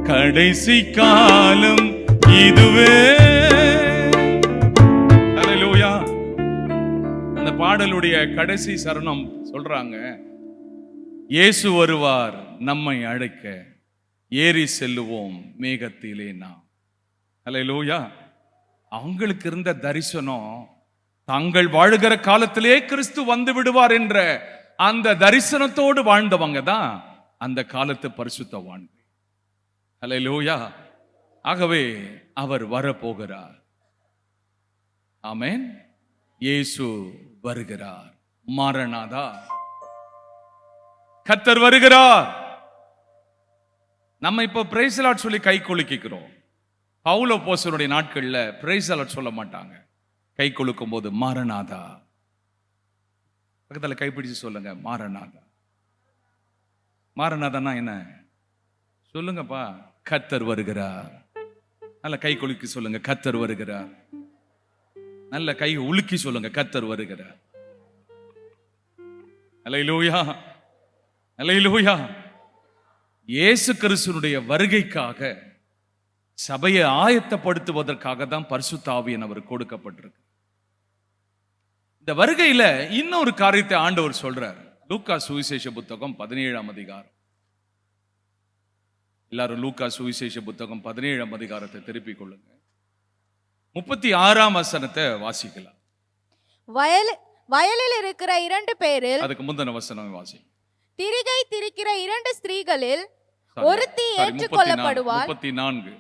கடைசி காலம் இதுவே. அல்லேலூயா. அந்த பாடலுடைய கடைசி சரணம் சொல்றாங்க, இயேசு வருவார் நம்மை அழைக்க, ஏறி செல்லுவோம் மேகத்திலே நாம். அல்லேலூயா. அவங்களுக்கு இருந்த தரிசனம், தாங்கள் வாழுகிற காலத்திலே கிறிஸ்து வந்து விடுவார் என்ற அந்த தரிசனத்தோடு வாழ்ந்தவங்க தான் அந்த காலத்து பரிசுத்தவான்கள். அல்லேலூயா. ஆகவே அவர் வரப்போகிறார். ஆமென். இயேசு வருகிறார். மாரநாதா, கர்த்தர் வருகிறார். நம்ம இப்ப பிரைஸ் லார்ட் சொல்லி கை குலுக்கிக்கிறோம். பவுல் அப்போஸ்தலனுடைய நாட்கள்ல பிரைஸ் லார்ட் சொல்ல மாட்டாங்க, கை குலுக்கும் போது மாரநாதா. பக்கத்துல கைப்பிடிச்சு சொல்லுங்க, மாரநாதா. மாரநாதனா என்ன சொல்லுங்கப்பா? கர்த்தர் வருகிறார். நல்ல கை குலுக்கி சொல்லுங்க, கர்த்தர் வருகிறார். நல்ல கை உலுக்கி சொல்லுங்க, கர்த்தர் வருகிறார். அல்லேலூயா, அல்லேலூயா. இயேசு கிறிஸ்துவினுடைய வருகைக்காக சபையை ஆயத்தப்படுத்துவதற்காக தான் பரிசுத்த ஆவியானவர் கொடுக்கப்பட்டிருக்கு. இந்த வருகையில இன்னொரு காரியத்தை ஆண்டவர் சொல்றார். லூக்கா சுவிசேஷ புத்தகம் 17ஆம் அதிகாரம். எல்லாரும் லூக்கா சுவிசேஷ புத்தகம் 17ஆம் அதிகாரத்தை திருப்பிக் கொள்ளுங்க. 36ஆம் வசனத்தை வாசிக்கலாம். வயலில் இருக்கிற 2 பேரில், அதுக்கு முந்தின வசனம் வாசி. திரிகை திரிக்கிற 2 ஸ்திரீகளில் ஒருத்தி ஏற்றுக்கொள்ளப்படுவாள். 34.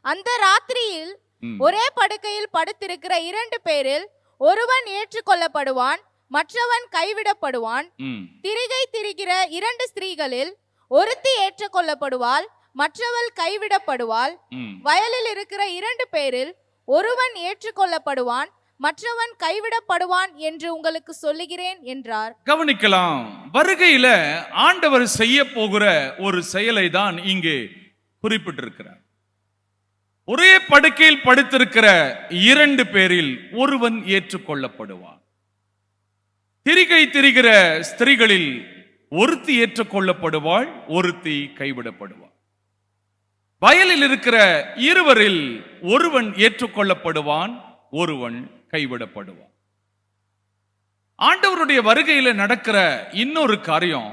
அந்த ராத்திரியில் ஒரே படுக்கையில் படுத்திருக்கிற 2 பேரில் ஒருவன் ஏற்றுக்கொள்ளப்படுவான், மற்றவன் கைவிடப்படுவான். திரிகை திரிகிற 2 ஸ்திரீகளில் ஒருத்தி ஏற்றுக்கொள்ளப்படுவாள், மற்றவள் கைவிடப்படுவாள். வயலில் இருக்கிற 2 பேரில் ஒருவன் ஏற்றுக்கொள்ளப்படுவான், மற்றவன் கைவிடப்படுவான் என்று உங்களுக்கு சொல்லுகிறேன் என்றார். கவனிக்கலாம். வருகையில ஆண்டவர் செய்ய போகிற ஒரு செயலை தான் இங்கே குறிப்பிட்டிருக்கிறார். ஒரே படுக்கையில் படுத்திருக்கிற 2 பேரில் ஒருவன் ஏற்றுக்கொள்ளப்படுவான். திரிகை திரிகிற ஸ்திரீகளில் ஒருத்தி ஏற்றுக்கொள்ளப்படுவாள், ஒருத்தி கைவிடப்படுவாள். வயலில் இருக்கிற 2 ஒருவன் ஏற்றுக்கொள்ளப்படுவான், ஒருவன் கைவிடப்படுவான். ஆண்டவருடைய வருகையில நடக்கிற இன்னொரு காரியம்,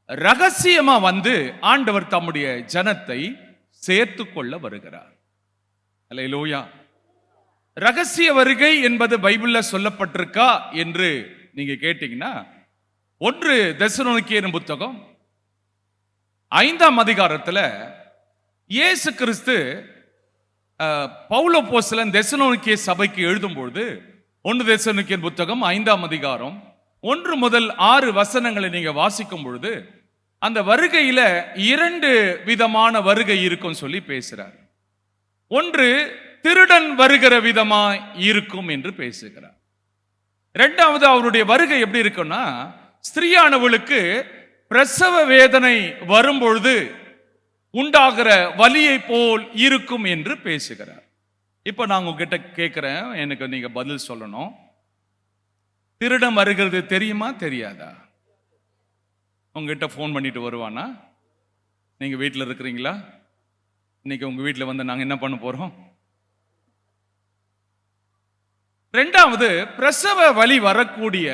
ரகசியமா வந்து ஆண்டவர் தம்முடைய ஜனத்தை சேர்த்து கொள்ள வருகிறார். அல்லேலூயா. ரகசிய வருகை என்பது பைபிள்ல சொல்லப்பட்டிருக்கா என்று நீங்க கேட்டீங்கன்னா, 1 தெசலோனிக்கேயர் புத்தகம் 5ஆம் அதிகாரத்துல இயேசு கிறிஸ்து பவுல் அப்போஸ்தலன் தெசலோனிக்கே சபைக்கு எழுதும்பொழுது 1 தெசலோனிக்கேயர் புத்தகம் 5ஆம் அதிகாரம் 1 முதல் 6 வசனங்களை நீங்க வாசிக்கும் பொழுது அந்த வருகையில 2 விதமான வருகை இருக்கும் சொல்லி பேசுறார். ஒன்று திருடன் வருகிற விதமாய் இருக்கும் என்று பேசுகிறார். இரண்டாவது அவருடைய வருகை எப்படி இருக்குன்னா, ஸ்திரீயானவளுக்கு பிரசவ வேதனை வரும்பொழுது உண்டாகிற வலியை போல் இருக்கும் என்று பேசுகிறார். இப்ப நான் உங்ககிட்ட கேட்கிறேன், எனக்கு நீங்க பதில் சொல்லணும். திருடன் வருகிறது தெரியுமா தெரியாதா? உங்ககிட்ட ஃபோன் பண்ணிட்டு வருவானா? நீங்க வீட்டில் இருக்கிறீங்களா? இன்னைக்கு உங்க வீட்டில் வந்து நாங்க என்ன பண்ண போறோம்? இரண்டாவது, பிரசவ வலி வரக்கூடிய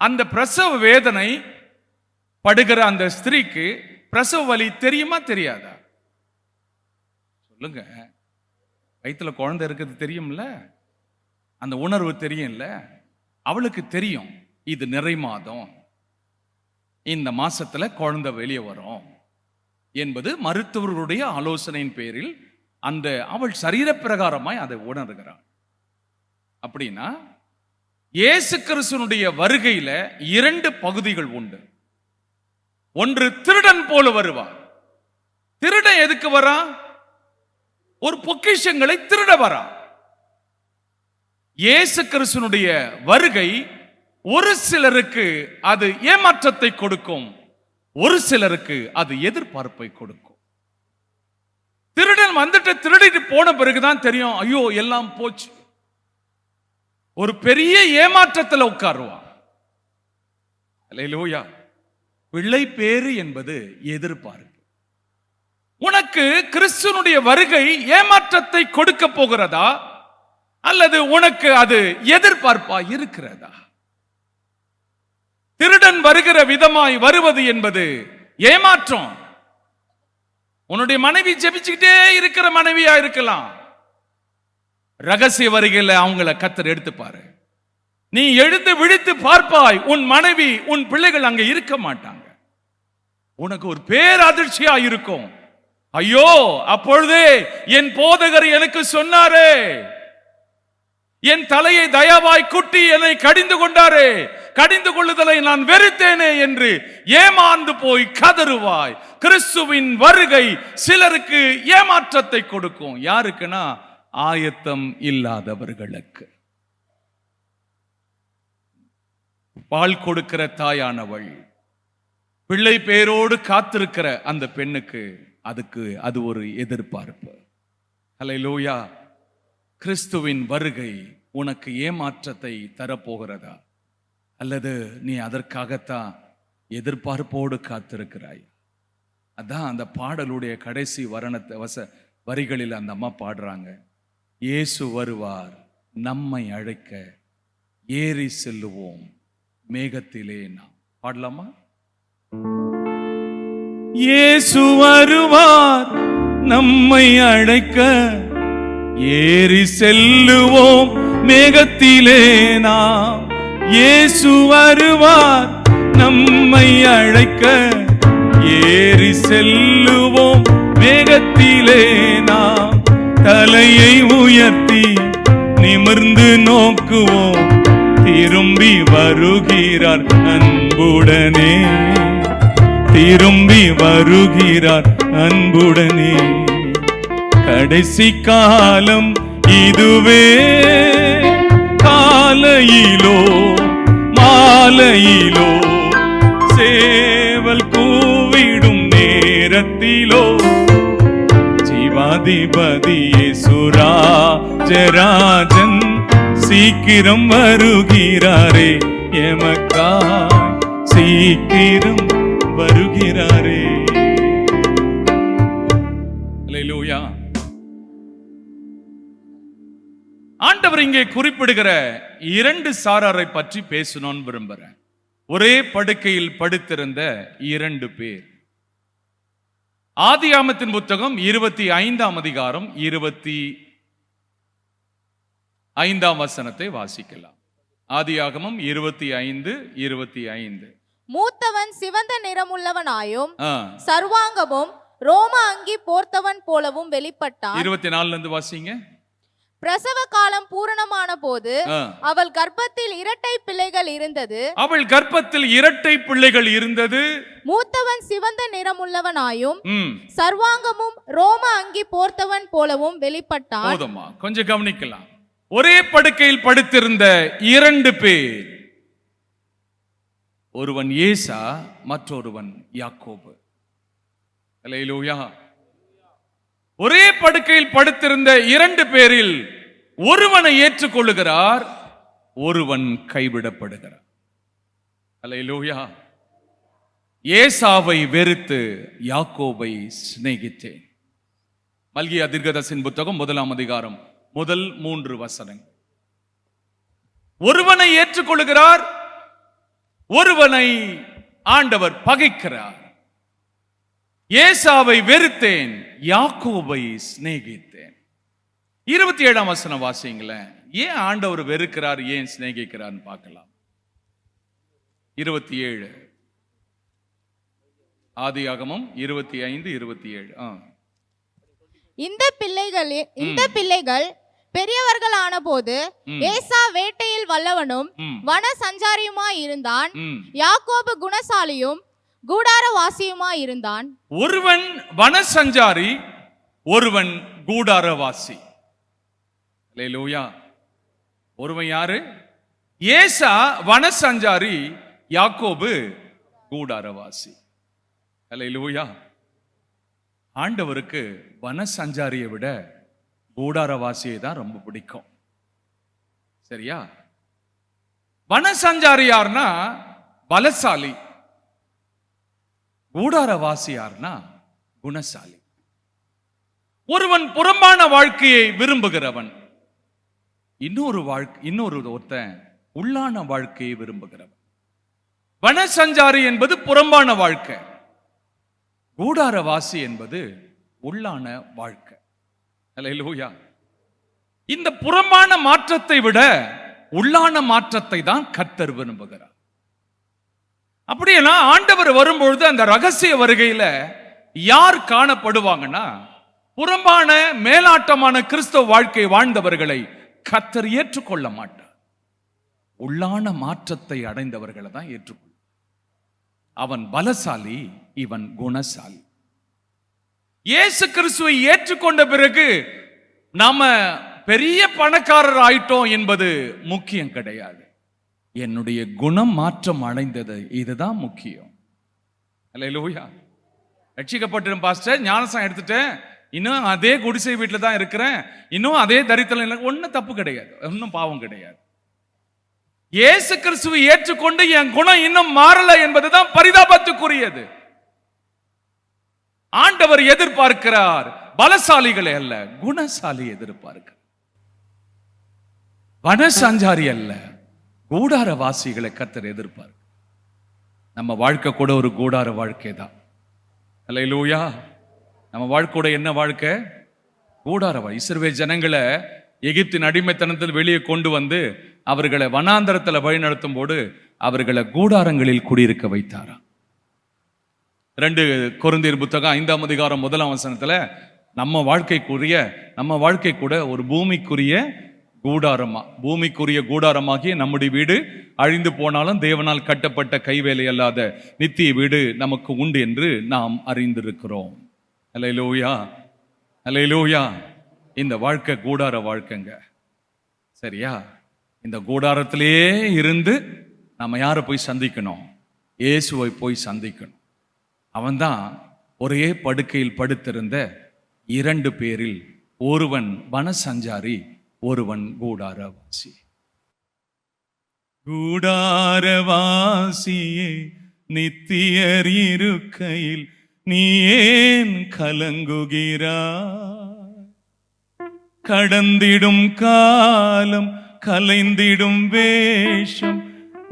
அந்த பிரசவ வேதனை படுகிற அந்த ஸ்திரீக்கு பிரசவ வலி தெரியுமா தெரியாதா? சொல்லுங்க. வயிற்றுல குழந்தை இருக்கிறது தெரியும்ல, அந்த உணர்வு தெரியும்ல. அவளுக்கு தெரியும் இது நிறை மாதம், இந்த மாசத்துல குழந்தை வெளியே வரும் என்பது மருத்துவர்களுடைய ஆலோசனையின் பேரில் அந்த அவள் சரீர பிரகாரமாய் அதை உணர்கிறாள். அப்படின்னா இயேசு கிறிஸ்துவினுடைய வருகையில 2 பகுதிகள் உண்டு. ஒன்று, திருடன் போல வருவார். திருடன் எதுக்கு வரா? ஒரு பொக்கிஷங்களை திருட வரா. இயேசு கிறிஸ்துவினுடைய வருகை ஒரு சிலருக்கு அது ஏமாற்றத்தை கொடுக்கும், ஒரு சிலருக்கு அது எதிர்பார்ப்பை கொடுக்கும். திருடன் வந்துட்டு திருடிட்டு போன பிறகுதான் தெரியும், ஐயோ எல்லாம் போச்சு. ஒரு பெரிய ஏமாற்றத்தில் உட்காருவான். அல்லேலூயா. பிள்ளை பேறு என்பது எதிர்பார்ப்பு. உனக்கு கிறிஸ்துவனுடைய வருகை ஏமாற்றத்தை கொடுக்க போகிறதா அல்லது உனக்கு அது எதிர்பார்ப்பா இருக்கிறதா? திருடன் வருகிற விதமாய் வருவது என்பது ஏமாற்றம். உன்னுடைய மனைவி ஜெபிச்சுக்கிட்டே இருக்கிற மனைவியா இருக்கலாம். ரகசிய வருகையில அவங்கள கர்த்தர் எடுத்துப்பாரு. நீ எழுந்து விழித்து பார்ப்பாய், உன் மனைவி உன் பிள்ளைகள் அங்க இருக்க மாட்டாங்க. உனக்கு ஒரு பேரதிர்ச்சியா இருக்கும். ஐயோ, அப்பொழுதே என் போதகர் எனக்கு சொன்னாரே, என் தலையை தயவாய் குட்டி என்னை கடிந்து கொண்டாரே, கடிந்து கொள்ளுதலை நான் வெறுத்தேனே என்று ஏமாந்து போய் கதறுவாய். கிறிஸ்துவின் வருகை சிலருக்கு ஏமாற்றத்தை கொடுக்கும். யாருக்குன்னா ஆயத்தம் இல்லாதவர்களுக்கு. பால் கொடுக்கிற தாயானவள் பிள்ளை பேரோடு காத்திருக்கிற அந்த பெண்ணுக்கு அது ஒரு எதிர்பார்ப்பு. அல்லேலூயா. கிறிஸ்துவின் வருகை உனக்கு ஏமாற்றத்தை தரப்போகிறதா அல்லது நீ அதற்காகத்தான் எதிர்பார்ப்போடு காத்திருக்கிறாய்? அதான் அந்த பாடலுடைய கடைசி வரிகளில் அந்த அம்மா பாடுறாங்க, இயேசு வருவார் நம்மை அழைக்க, ஏறி செல்லுவோம் மேகத்திலே நாம். பாடலாமா? இயேசு வருவார் நம்மை அழைக்க, ஏறி செல்லுவோம் மேகத்திலே நாம். இயேசு வருவார் நம்மை அழைக்க, ஏறி செல்லுவோம் மேகத்திலே நாம். தலையை உயர்த்தி நிமிர்ந்து நோக்குவோம், திரும்பி வருகிறார் அன்புடனே, திரும்பி வருகிறார் அன்புடனே. கடைசி காலம் இதுவே, காலையிலோ மாலையிலோ சேவல் கூவிடும் நேரத்திலோ ஜீவாதிபதி இயேசுராஜன் சீக்கிரம் வருகிறாரே, எமக்காய் சீக்கிரம் வருகிறாரே. அல்லேலூயா. ஆண்டவர் ஆண்டவர் இங்கே குறிப்பிடுகிற இரண்டு சாராரை பற்றி பேசணும்னு விரும்புறேன். ஒரே படுக்கையில் படுத்திருந்த இரண்டு பேர். ஆதியாகமத்தின் புத்தகம் 25ஆம் அதிகாரம் 25ஆம் வசனத்தை வாசிக்கலாம். ஆதியாகமம் 25:25. மூத்தவன் சிவந்த நிறமுள்ளவனாயும் சர்வாங்கமும் ரோம அங்கி போர்த்தவன் போலவும் வெளிப்பட்டான். 24 இருந்து வாசிங்க. பிரசவ காலம் பூரணமான போது அவள் கர்ப்பத்தில் இரட்டை பிள்ளைகள் இருந்தது. மூத்தவன் சிவந்த நிறமுள்ளவனாயும் சர்வாங்கமும் ரோம அங்கி போர்த்தவன் போலவும் வெளிப்பட்டான். போதுமா, கொஞ்சம் கவனிக்கலாம். ஒரே படுக்கையில் படுத்திருந்த இரண்டு பேர், ஒருவன் ஏசா, மற்றொருவன் யாக்கோபு. அல்லேலூயா. ஒரே படுக்கையில் படுத்திருந்த இரண்டு பேரில் ஒருவனை ஏற்றுக்கொள்ளுகிறார், ஒருவன் கைவிடப்படுகிறார். அல்லேலூயா. ஏசாவை வெறுத்து யாக்கோபை சிநேகித்தேன். மல்கியா தீர்க்கதரிசியின் புத்தகம் 1ஆம் அதிகாரம் முதல் 3 வசனங்கள். ஒருவனை ஏற்றுக்கொள்ளுகிறார், ஒருவனை ஆண்டவர் பகைக்கிறார். ஏசாவை வெறுத்தேன், யாக்கோபை சிநேகித்தேன். 27ஆம் வசனம் வாசிங்களேன். ஏன் ஆண்டவர் வெறுக்கிறார், ஏன் சிநேகிக்கிறார்னு பார்க்கலாம். 27 ஆதியாகமம் 25:27. இந்த பிள்ளைகள் பெரியவர்கள் ஆன போது ஏசா வேட்டையில் வல்லவனும் வன சஞ்சாரியுமாய் இருந்தான். யாக்கோபு குணசாலியும் கூடாரவாசியுமாய் இருந்தான். ஒருவன் வனசஞ்சாரி, ஒருவன் கூடாரவாசி. அல்லேலூயா. ஒருவன் யாரு? ஏசா வனசஞ்சாரி, யாக்கோபு கூடாரவாசி. அல்லேலூயா. ஆண்டவருக்கு வனசஞ்சாரியை விட கூடாரவாசியை தான் ரொம்ப பிடிக்கும். சரியா? வனசஞ்சாரி யார்னா பலசாலி, கூடாரவாசி யார்னா குணசாலி. ஒருவன் புறம்பான வாழ்க்கையை விரும்புகிறவன், ஒருத்தன் உள்ளான வாழ்க்கையை விரும்புகிறவன். வனசஞ்சாரி என்பது புறம்பான வாழ்க்கை, கூடாரவாசி என்பது உள்ளான வாழ்க்கை. அல்லேலூயா. இந்த புறம்பான மாற்றத்தை விட உள்ளான மாற்றத்தை தான் கர்த்தர் விரும்புகிறார். அப்படின்னா ஆண்டவர் வரும்பொழுது அந்த ரகசிய வருகையில யார் காணப்படுவாங்கன்னா, புறம்பான மேலாட்டமான கிறிஸ்தவ வாழ்க்கை வாழ்ந்தவர்களை கர்த்தர் ஏற்றுக்கொள்ள மாட்டார். உள்ளான மாற்றத்தை அடைந்தவர்களை தான் ஏற்றுக்கொள்ள. அவன் பலசாலி, இவன் குணசாலி. இயேசு கிறிஸ்துவை ஏற்றுக்கொண்ட பிறகு நாம பெரிய பணக்காரர் ஆயிட்டோம் என்பது முக்கியம் கிடையாது. என்னுடைய குணம் மாற்றம் அடைந்தது, இதுதான் முக்கியம். அல்லேலூயா. ரட்சிக்கப்பட்டிருக்கும் பாஸ்டர், ஞானசானம் எடுத்துட்டேன், இன்னும் அதே குடிசை வீட்டில் தான் இருக்கிறேன், இன்னும் அதே தரித்திரம், ஒன்றும் தப்பு கிடையாது, ஒன்றும் பாவம் கிடையாது. இயேசு கிறிஸ்துவை ஏற்றுக்கொண்டு என் குணம் இன்னும் மாறல என்பதுதான் பரிதாபத்துக்குரியது. ஆண்டவர் எதிர்பார்க்கிறார் பலசாலிகளை அல்ல, குணசாலி எதிர்பார்க்கிறார். வனசஞ்சாரி அல்ல, கூடாரவாசிகளை கர்த்தர் எதிர்பார்க்கிறார். நம்ம வாழ்க்கை கூட ஒரு கூடார வாழ்க்கை தான். அல்லேலூயா. நம்ம வாழ்க்கையோட என்ன வாழ்க்கை? கூடார வாழ்க்கை. இஸ்ரவேல் ஜனங்களை எகிப்தின் அடிமைத்தனத்தில் வெளியே கொண்டு வந்து அவர்களை வனாந்தரத்தில் வழிநடத்தும் போது அவர்களை கூடாரங்களில் குடியிருக்க வைத்தாராம். 2 கொரிந்தியர் புத்தகம் 5ஆம் அதிகாரம் 1ஆம் வசனத்துல நம்ம வாழ்க்கை கூட ஒரு பூமிக்குரிய கூடாரமாகிய நம்முடைய வீடு அழிந்து போனாலும் தேவனால் கட்டப்பட்ட கைவேலை அல்லாத நித்திய வீடு நமக்கு உண்டு என்று நாம் அறிந்திருக்கிறோம். அல்லேலூயா, அல்லேலூயா. இந்த வாழ்க்கை கூடார வாழ்க்கைங்க. சரியா? இந்த கூடாரத்திலே இருந்து நம்ம யாரை போய் சந்திக்கணும்? இயேசுவை போய் சந்திக்கணும். அவன்தான் ஒரே படுக்கையில் படுத்திருந்த 2 பேரில் ஒருவன் வனசஞ்சாரி, ஒருவன் கூடாரவாசி. கூடாரவாசியே, நித்தியர் இருக்கையில் நீ ஏன் கலங்குகிறாய்? கடந்திடும் காலம் கலைந்திடும் வேஷம்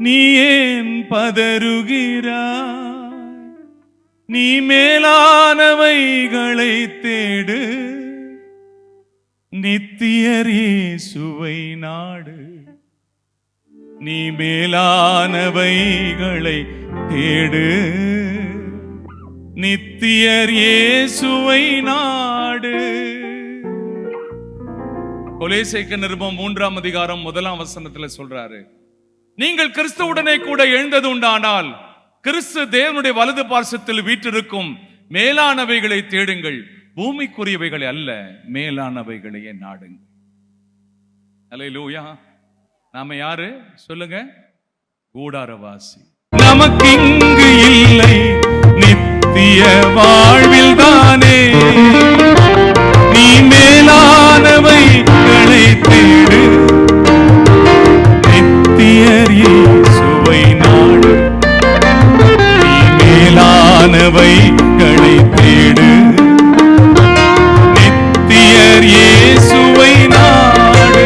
நீ ஏன் பதறுகிறாய்? நீ மேலானவைகளை தேடு, நித்தியர் இயேசுவை நாடு. நீ மேலானவைகளை தேடு, நித்தியர் இயேசுவை நாடு. கொலோசைக்கு நிருபம் 3ஆம் அதிகாரம் 1ஆம் வசனத்துல சொல்றாரு, நீங்கள் கிறிஸ்துவுடனே கூட எழுந்தது உண்டானால் கிறிஸ்து தேவனுடைய வலது பார்சத்தில் வீற்றிருக்கும் மேலானவைகளை தேடுங்கள், பூமிக்குரியவைகளை அல்ல, மேலானவைகளையே நாடுங்கள். அல்லேலூயா. நாம யாரு சொல்லுங்க? கூடாரவாசி. நமக்கு இங்கு இல்லை நித்திய வாழ்வில் தானே, நீ மேலானவைகளை தேடு, நித்தியர் இயேசுவை நாடு. நீ மேலானவைகளை தேடு, நித்தியர் இயேசுவை நாடு.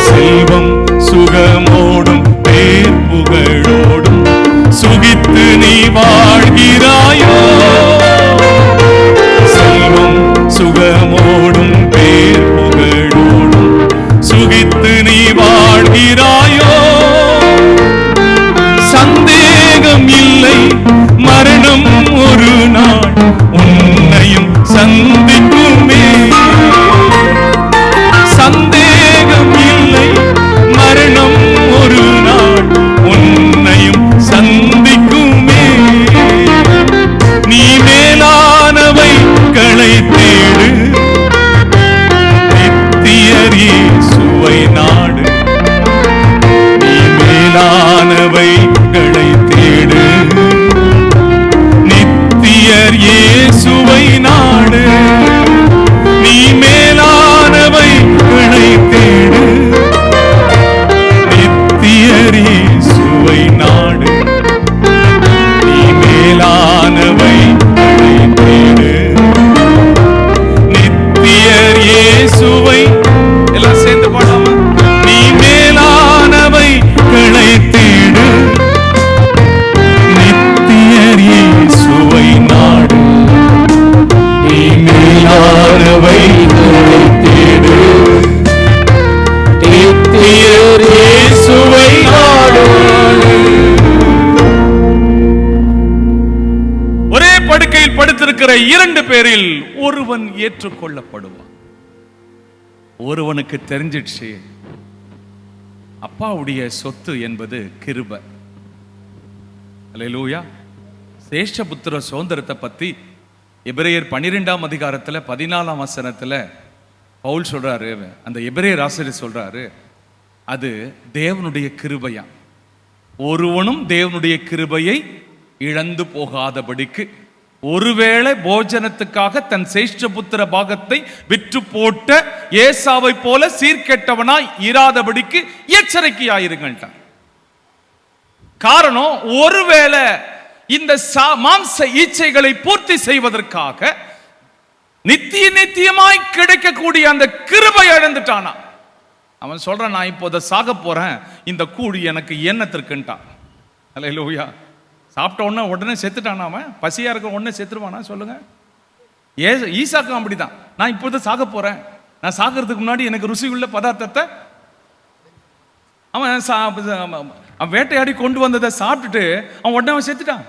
செல்வம் சுகமோடும் பேர் புகழோடும் சுகித்து நீ வாழ்கிறாயோ? செல்வம் சுகமோடும் பேர் புகழோடும் சுகித்து நீ வாழ்கிறாயோ? சந்தேகம் இல்லை, மரணம் ஒரு நாள் உன்னையும் சந்திக்குமே. சந்தேகம் இல்லை, மரணம் ஒரு நாள் உன்னையும் சந்திக்குமே. நீ மேலானவைகளை தேடு, நித்தியர் இயேசுவை நாடு. நீ மேலானவைகளை தேடு, நித்தியர் இயேசுவை நாடு. நீ மேலானவைகளை தேடு, நித்தியர் இயேசுவை நாடு. நீ மேலானவைகளை தேடு, நித்தியர் இயேசுவை. எல்லாம் சேர்ந்து பாடாம, நீ மேலானவைகளை தேடு, நித்தியர் இயேசுவை நாடு. நீ மேலானவைகளை தேடு, நித்தியர் இயேசுவை நாடு. ஒரே படுக்கையில் படுத்திருக்கிற 2 பேரில் ஒருவன் ஏற்றுக்கொள்ளப்படுவான். ஒருவனுக்கு தெரிஞ்சிடுச்சு அப்பாவுடைய சொத்து என்பது கிருபை. அல்லேலூயா. சேஷ்டபுத்திர சுதந்திரத்தை பத்தி எபிரேயர் 12ஆம் அதிகாரத்துல 14ஆம் வசனத்துல பவுல் சொல்றாரு, அந்த எபிரேயர் ஆசிரியர் சொல்றாரு, அது தேவனுடைய கிருபையா. ஒருவனும் தேவனுடைய கிருபையை இழந்து போகாதபடிக்கு, ஒருவேளை போஜனத்துக்காக தன் சேஷ்டபுத்திர பாகத்தை விற்று போட்ட ஏசாவை போல சீர்கெட்டவனாய் இராதபடிக்கு எச்சரிக்கையாயிருங்கள்ட்டான். காரணம், ஒருவேளை இந்த மாம்ச இச்சைகளை பூர்த்தி செய்வதற்காக நித்தியமாய் கிடைக்கக்கூடிய அந்த கிருபை இழந்துட்டானா. அவன் சொல்றான், நான் இப்போத சாக போறேன், இந்த கூடி எனக்கு எண்ணத்திற்குன்ட்டான். அல்லேலூயா. சாப்பிட்ட உடனே செத்துட்டானா? அவன் பசியா இருக்க உடனே செத்துருவானா? சொல்லுங்க. ஈசாக்கும் அப்படிதான். நான் இப்போத சாக போறேன், நான் சாகிறதுக்கு முன்னாடி எனக்கு ருசி உள்ள பதார்த்தத்தை அவன் வேட்டையாடி கொண்டு வந்ததை சாப்பிட்டுட்டு அவன் உடனே அவன் செத்துட்டான்.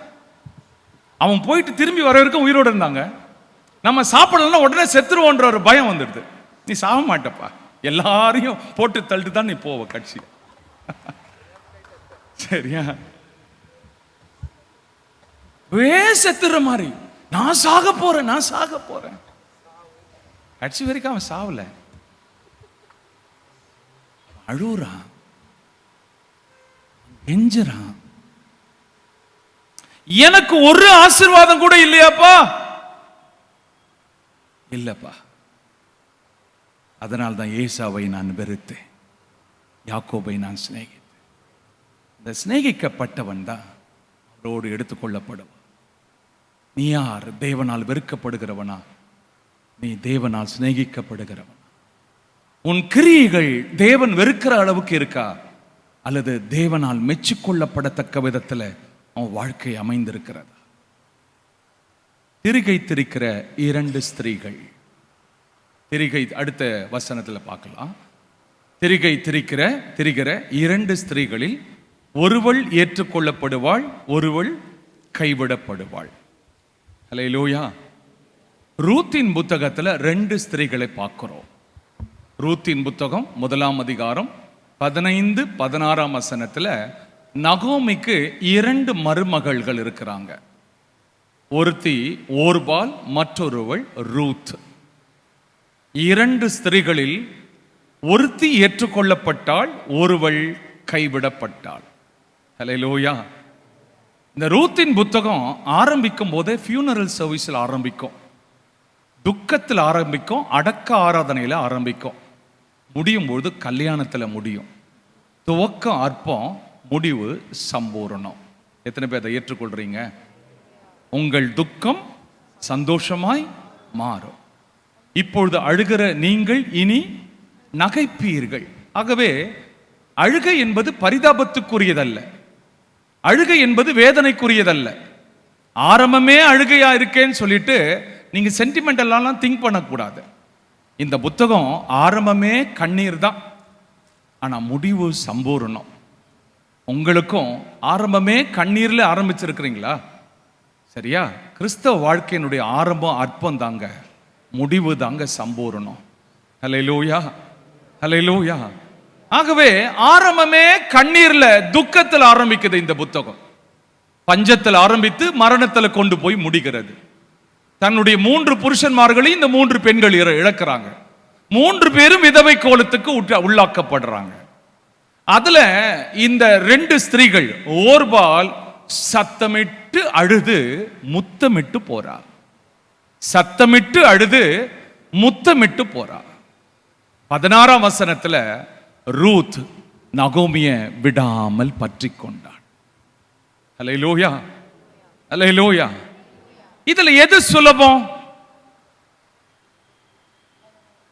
அவன் போயிட்டு திரும்பி வர வரைக்கும் உயிரோடு இருந்தாங்க. நம்ம சாப்பிடலன்னா உடனே செத்துருவோன்ற ஒரு பயம் வந்துடுது. நீ சாக மாட்டப்பா, எல்லாரையும் போட்டு தள்ளிட்டு தான் நீ போவ கட்சி. சரியா? செத்துற மாதிரி நான் சாக போறேன். கட்சி வரைக்கும் அவன் சாவல, அழுறான், எஞ்சுறான். எனக்கு ஒரு ஆசீர்வாதம் கூட இல்லையாப்பா? இல்லப்பா. அதனால்தான் ஏசாவை நான் வெறுத்தேன், யாக்கோபை நான் சிநேகித்தேன். இந்த சிநேகிக்கப்பட்டவன் தான் அவரோடு எடுத்துக்கொள்ளப்படுவான். நீ யார்? தேவனால் வெறுக்கப்படுகிறவனா? நீ தேவனால் சிநேகிக்கப்படுகிறவன். உன் கிரியைகள் தேவன் வெறுக்கிற அளவுக்கு இருக்கா, அல்லது தேவனால் மெச்சிக்கொள்ளப்படத்தக்க விதத்துல அவன் வாழ்க்கை அமைந்திருக்கிறது? திரிகை திரிக்கிற 2 ஸ்திரீகள். திரிகை அடுத்த வசனத்துல பார்க்கலாம். திரிகை திரிக்கிற 2 ஸ்திரீகளில் ஒருவள் ஏற்றுக்கொள்ளப்படுவாள், ஒருவள் கைவிடப்படுவாள். அல்லேலூயா. ரூத்தின் புத்தகத்துல 2 ஸ்திரீகளை பார்க்கிறோம். ரூத்தின் புத்தகம் 1ஆம் அதிகாரம் 15-16 வசனத்துல நகோமிக்கு 2 மருமகள்கள் இருக்கிறாங்க. ஒருத்தி ஓர்பால், மற்றொருவள் ரூத். 2 ஸ்திரீகளில் ஒருத்தி ஏற்றுக்கொள்ளப்பட்டாள், ஒருவள் கைவிடப்பட்டாள். ஹல்லேலூயா. இந்த ரூத்தின் புத்தகம் ஆரம்பிக்கும் போதே ஃபியூனரல் சர்வீஸில் ஆரம்பிக்கும், துக்கத்தில் ஆரம்பிக்கும், அடக்க ஆராதனையில் ஆரம்பிக்கும், முடியும் பொழுது கல்யாணத்தில் முடியும். துவக்கம் அற்பம், முடிவு சம்பூரணம். எத்தனை பேர் அதை ஏற்றுக்கொள்றீங்க? உங்கள் துக்கம் சந்தோஷமாய் மாறும். இப்பொழுது அழுகிற நீங்கள் இனி நகைப்பீர்கள். ஆகவே அழுகை என்பது பரிதாபத்துக்குரியதல்ல, அழுகை என்பது வேதனைக்குரியதல்ல. ஆரம்பமே அழுகையா இருக்கேன்னு சொல்லிட்டு நீங்க சென்டிமெண்டல்லாம் திங்க் பண்ணக்கூடாது. இந்த புத்தகம் ஆரம்பமே கண்ணீர் தான், ஆனா முடிவு சம்பூர்ணம். உங்களுக்கும் ஆரம்பமே கண்ணீர்ல ஆரம்பிச்சிருக்கிறீங்களா? சரியா? கிறிஸ்தவ வாழ்க்கையினுடைய ஆரம்பம் அற்பம் தாங்க, முடிவு தாங்க சம்பூர்ணம். ஹல்லேலூயா, ஹல்லேலூயா. ஆகவே ஆரம்பமே கண்ணீர்ல, துக்கத்தில் ஆரம்பிக்குது இந்த புத்தகம். பஞ்சத்தில் ஆரம்பித்து மரணத்தில் கொண்டு போய் முடிகிறது. தன்னுடைய 3 புருஷன்மார்களையும் இந்த 3 பெண்கள் இழக்கிறாங்க. 3 பேரும் விதவை கோலத்துக்கு உள்ளாக்கப்படுறாங்க. அதுல இந்த 2 ஸ்திரீகள், ஓர்பால் சத்தமிட்டு அழுது முத்தமிட்டு போறா. சத்தமிட்டு அழுது முத்தமிட்டு போறா. 16ஆம் வசனத்துல ரூத் நகோமிய விடாமல் பற்றி கொண்டாள். அல்லேலூயா, அல்லேலூயா. இதுல எது சுலபம்?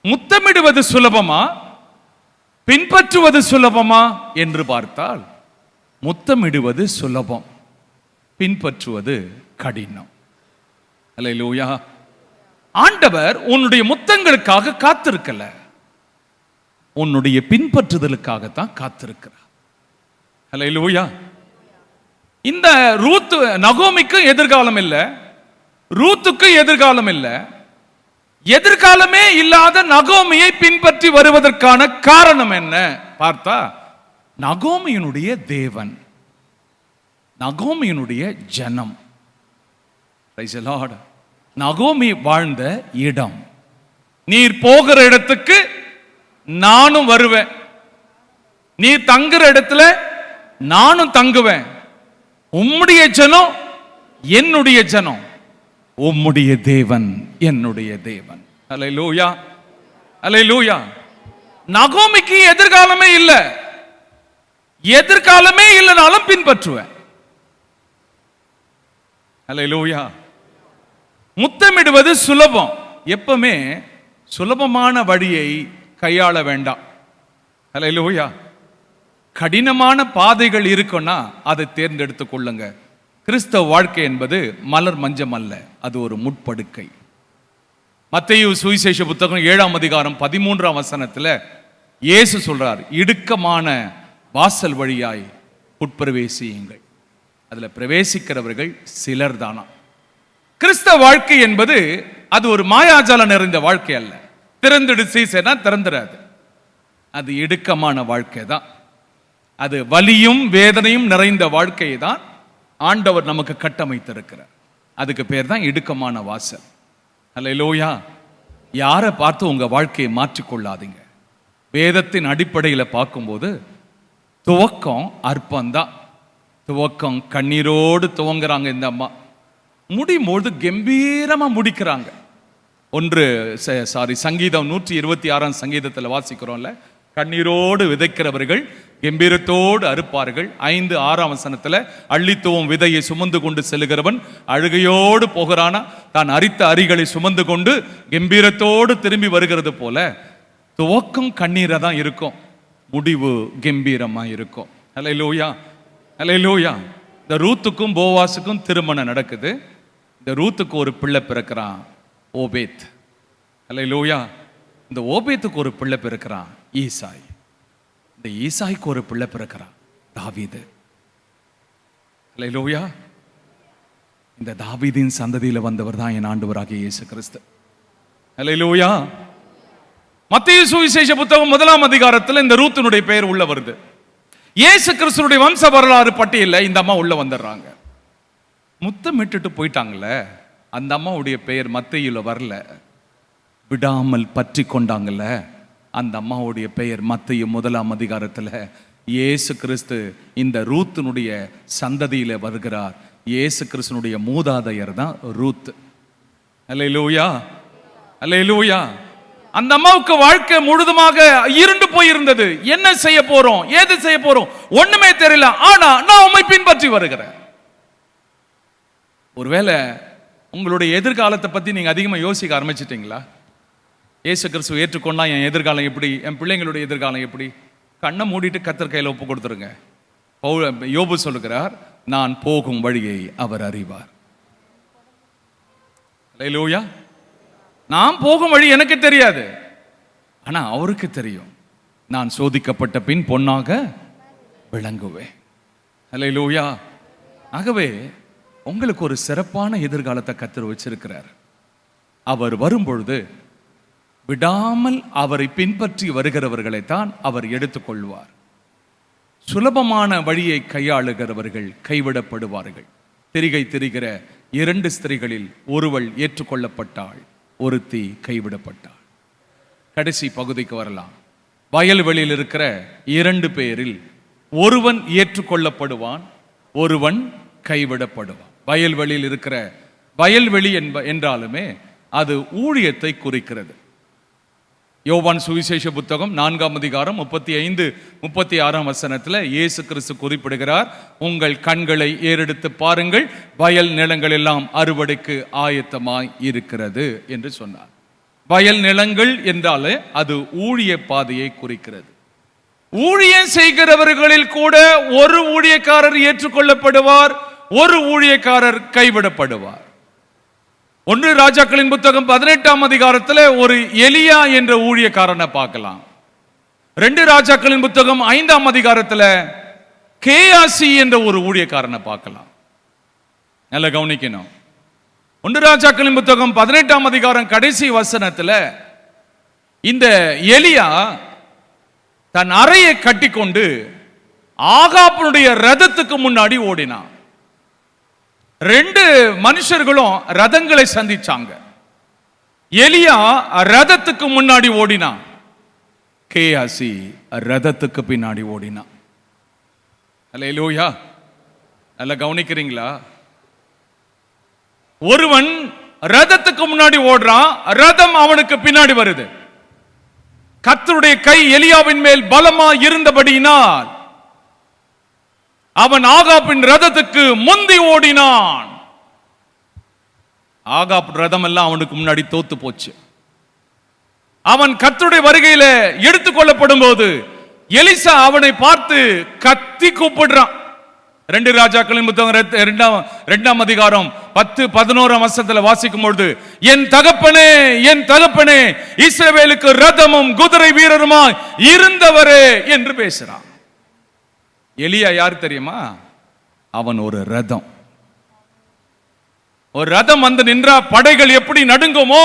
முத்தமிடுவது சுலபமா, பின்பற்றுவது சுலபமா என்று பார்த்தால் முத்தமிடுவது சுலபம், பின்பற்றுவது கடினம். அல்லேலூயா. ஆண்டவர் உன்னுடைய முத்தங்களுக்காக காத்திருக்கல, உன்னுடைய பின்பற்றுதலுக்காகத்தான் காத்திருக்கிறார். அல்லேலூயா. இந்த ரூத், நகோமிக்கு எதிர்காலம் இல்லை, ரூத்துக்கு எதிர்காலம் இல்லை. எதிர்காலமே இல்லாத நகோமியை பின்பற்றி வருவதற்கான காரணம் என்ன பார்த்தா, நகோமியினுடைய தேவன், நகோமியினுடைய ஜனம். Praise the Lord. நகோமி வாழ்ந்த இடம். நீர் போகிற இடத்துக்கு நானும் வருவேன், நீ தங்குற இடத்துல நானும் தங்குவேன். உம்முடைய ஜனம் என்னுடைய ஜனம், உம்முடைய தேவன் என்னுடைய தேவன். அல்லேலூயா, அல்லேலூயா. நகோமிக்கு எதிர்காலமே இல்லை, எதிர்காலமே இல்லைனாலும் பின்பற்றுவேன். அல்லேலூயா. முத்தமிடுவது சுலபம். எப்பவுமே சுலபமான வழியை கையாள வேண்டாம். அல்லேலூயா. கடினமான பாதைகள் இருக்குன்னா அதை தேர்ந்தெடுத்துக் கொள்ளுங்க. கிறிஸ்தவ வாழ்க்கை என்பது மலர் மஞ்சம் அல்ல, அது ஒரு முட்படுக்கை. மத்தேயு சுவிசேஷ புத்தகம் 7ஆம் அதிகாரம் 13ஆம் வசனத்துல இயேசு சொல்றார், இடுக்கமான வாசல் வழியாய் உட்பிரவேசியுங்கள். அதுல பிரவேசிக்கிறவர்கள் சிலர் தானா. கிறிஸ்தவ வாழ்க்கை என்பது அது ஒரு மாயாஜாலம் நிறைந்த வாழ்க்கை அல்ல. திறந்துடு சீசனா திறந்துடாது. அது இடுக்கமான வாழ்க்கை தான். அது வலியும் வேதனையும் நிறைந்த வாழ்க்கையை தான் ஆண்டவர் நமக்கு கட்டமைத்திருக்கிறார். அதுக்கு பேர் தான் இடுக்கமான வாசல். அல்லேலூயா. யாரை பார்த்து உங்க வாழ்க்கையை மாற்றிக்கொள்ளாதீங்க. வேதத்தின் அடிப்படையில் பார்க்கும்போது துவக்கம் அற்பந்தான். துவக்கம் கண்ணீரோடு துவங்குறாங்க இந்த அம்மா, முடியும் போது கம்பீரமா முடிக்கிறாங்க. சங்கீதம் 126ஆம் சங்கீதத்தில் வாசிக்கிறோம்ல, கண்ணீரோடு விதைக்கிறவர்கள் கம்பீரத்தோடு அறுப்பார்கள். 5-6ஆம் வசனத்துல அள்ளித்துவம் விதையை சுமந்து கொண்டு செல்லுகிறவன் அழுகையோடு போகிறானா, தான் அரித்த அரிகளை சுமந்து கொண்டு கம்பீரத்தோடு திரும்பி வருகிறது போல துவக்கம் கண்ணீரா தான் இருக்கும், முடிவு கம்பீரமா இருக்கும். அல்லேலூயா, அல்லேலூயா. இந்த ரூத்துக்கும் போவாசுக்கும் திருமணம் நடக்குது. இந்த ரூத்துக்கு ஒரு பிள்ளை பிறக்கிறான், ஓபேத். அல்லேலூயா. இந்த ஓபேத்துக்கு ஒரு பிள்ளை பிறக்கிறான், ஈசாய். இந்த ஈசாய்க்கு ஒரு பிள்ளை பிறக்கிறான், தாவீது. அல்லேலூயா. இந்த தாவீதின் சந்ததியில வந்தவர் தான் என் ஆண்டவராகிய இயேசு கிறிஸ்து. அல்லேலூயா. மத்தேயு சுவிசேஷ புத்தகம் 1ஆம் அதிகாரத்தில் இந்த ரூத்தினுடைய பெயர் உள்ள வருது. இயேசு கிறிஸ்துடைய வம்ச வரலாறு பட்டியல்ல இந்த அம்மா உள்ள வந்துடுறாங்க. முத்தமிட்டுட்டு போயிட்டாங்கல்ல, அந்த அம்மாவுடைய பெயர் மத்தேயுல வரல. விடாமல் பற்றி கொண்டாங்கல்ல, அந்த அம்மாவுடைய பெயர் மத்தேயு 1ஆம் அதிகாரத்தில் இயேசு கிறிஸ்து இந்த ரூத்தினுடைய சந்ததியில வருகிறார். இயேசு கிறிஸ்துனுடைய மூதாதையர் தான் ரூத். அல்லேலூயா, அல்லேலூயா. அந்த அம்மாவுக்கு வாழ்க்கை முழுதுமாக இருண்டு போயிருந்தது. என்ன செய்ய போறோம், ஏது செய்ய போறோம், ஒண்ணுமே தெரியல. ஆனா நான் உம்மை பின்பற்றி வருகிறேன். ஒருவேளை உங்களுடைய எதிர்காலத்தை பத்தி நீங்க அதிகமா யோசிக்க ஆரம்பிச்சிட்டீங்களா? இயேசு கிறிஸ்துவை ஏற்றுக்கொண்டா என் எதிர்காலம் எப்படி, என் பிள்ளைங்களுடைய எதிர்காலம் எப்படி? கண்ணை மூடிட்டு கர்த்தர் கையில ஒப்பு கொடுத்துருங்க. யோபு சொல்லுகிறார், நான் போகும் வழியை அவர் அறிவார். அல்லேலூயா. நான் போகும் வழி எனக்கு தெரியாது, ஆனா அவருக்கு தெரியும். நான் சோதிக்கப்பட்ட பின் பொன்னாக விளங்குவேன். அல்லேலூயா. ஆகவே உங்களுக்கு ஒரு சிறப்பான எதிர்காலத்தை கர்த்தர் வச்சிருக்கிறார். அவர் வரும்பொழுது விடாமல் அவரை பின்பற்றி வருகிறவர்களை தான் அவர் எடுத்துக்கொள்வார். சுலபமான வழியை கையாளுகிறவர்கள் கைவிடப்படுவார்கள். திரிகை திரிகிற 2 ஸ்திரீகளில் ஒருவள் ஏற்றுக்கொள்ளப்பட்டாள், ஒருத்தி கைவிடப்பட்டாள். கடைசி பகுதிக்கு வரலாம். வயல்வெளியில் இருக்கிற 2 பேரில் ஒருவன் ஏற்றுக்கொள்ளப்படுவான், ஒருவன் கைவிடப்படுவான். வயல்வெளியில் இருக்கிற, வயல்வெளி என்றாலுமே அது ஊழியத்தை குறிக்கிறது. யோவான் சுவிசேஷ புத்தகம் 4ஆம் அதிகாரம் 35-36 வசனத்தில் இயேசு கிறிஸ்து குறிப்பிடுகிறார், உங்கள் கண்களை ஏறெடுத்து பாருங்கள், வயல் நிலங்கள் எல்லாம் அறுவடைக்கு ஆயத்தமாய் இருக்கிறது என்று சொன்னார். வயல் நிலங்கள் என்றாலே அது ஊழிய பாதையை குறிக்கிறது. ஊழியம் செய்கிறவர்களில் கூட ஒரு ஊழியக்காரர் ஏற்றுக்கொள்ளப்படுவார், ஒரு ஊழியக்காரர் கைவிடப்படுவார். 1 ராஜாக்களின் புத்தகம் 18ஆம் அதிகாரத்தில் ஒரு எலியா என்ற ஊழியக்காரனை பார்க்கலாம். 2 ராஜாக்களின் புத்தகம் 5ஆம் அதிகாரத்தில் கேயாசி என்ற ஒரு ஊழியக்காரனை பார்க்கலாம். நல்ல கவனிக்கணும். 1 ராஜாக்களின் புத்தகம் 18ஆம் அதிகாரம் கடைசி வசனத்தில் இந்த எலியா தன் அறையை கட்டிக்கொண்டு ஆகாபனுடைய ரதத்துக்கு முன்னாடி ஓடினான். 2 மனுஷர்களும் ரதங்களை சந்திச்சாங்க. எலியா ரதத்துக்கு முன்னாடி ஓடினான், கேயாசி ரதத்துக்கு பின்னாடி ஓடினான். அல்லேலூயா. நல்லா கவனிக்கிறீங்களா? ஒருவன் ரதத்துக்கு முன்னாடி ஓடுறான், ரதம் அவனுக்கு பின்னாடி வருது. கர்த்தருடைய கை எலியாவின் மேல் பலமா இருந்தபடியினால் அவன் ஆகாபின் ரதத்துக்கு முந்தி ஓடினான். ஆகாப் ரதம் எல்லாம் அவனுக்கு முன்னாடி தோத்து போச்சு. அவன் கர்த்தருடைய வருகையில எடுத்துக்கொள்ளப்படும் போது எலிசா அவனை பார்த்து கத்தி கூப்பிடுறான். 2 ராஜாக்களின் புத்தகம் 2ஆம் அதிகாரம் 10-11 வசனத்தில் வாசிக்கும் பொழுது, என் தகப்பனே, என் தகப்பனே, இஸ்ரவேலுக்கு ரதமும் குதிரை வீரருமாய் இருந்தவரே என்று பேசுறான். எலியா யார் தெரியுமா? அவன் ஒரு ரதம். ஒரு ரதம் வந்து நின்றா படைகள் எப்படி நடுங்குமோ,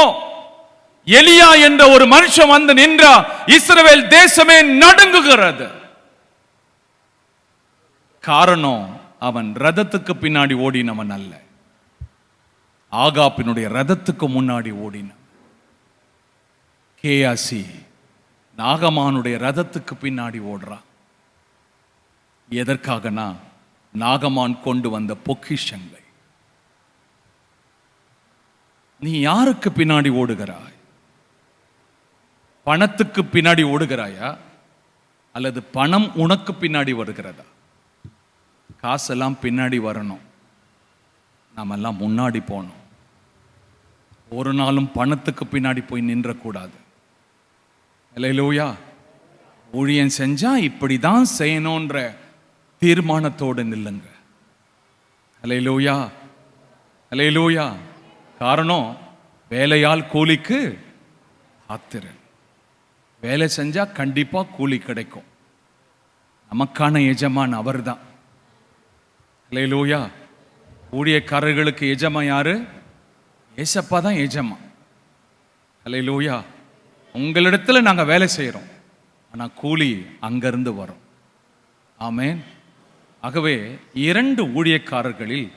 எலியா என்ற ஒரு மனுஷன் வந்து நின்றா இஸ்ரவேல் தேசமே நடுங்குகிறது. காரணம், அவன் ரதத்துக்கு பின்னாடி ஓடினவன் அல்ல, ஆகாபினுடைய ரதத்துக்கு முன்னாடி ஓடினான். கேயாசி நாகமானுடைய ரதத்துக்கு பின்னாடி ஓடுறான். எதற்காகனா, நாகமான் கொண்டு வந்த பொக்கிஷங்களை. நீ யாருக்கு பின்னாடி ஓடுகிறாய்? பணத்துக்கு பின்னாடி ஓடுகிறாயா, அல்லது பணம் உனக்கு பின்னாடி வருகிறதா? காசெல்லாம் பின்னாடி வரணும், நாம எல்லாம் முன்னாடி போனோம். ஒரு நாளும் பணத்துக்கு பின்னாடி போய் நின்றக்கூடாது. அல்லேலூயா. ஊழியம் செஞ்சா இப்படிதான் செய்யணும்ன்ற தீர்மானத்தோடு நில்லுங்க. அல்லேலூயா, அல்லேலூயா. காரணம், வேலையால் கூலிக்கு ஆத்திரன். வேலை செஞ்சா கண்டிப்பா கூலி கிடைக்கும். நமக்கான எஜமான் அவர்தான். அல்லேலூயா. ஊழியக்காரர்களுக்கு எஜமான் யாரு? ஏசப்பா தான் எஜமான். அல்லேலூயா. உங்களிடத்துல நாங்க வேலை செய்யறோம், ஆனா கூலி அங்கிருந்து வரும். ஆமென். ஆகவே 2 ஊழியக்காரர்களில்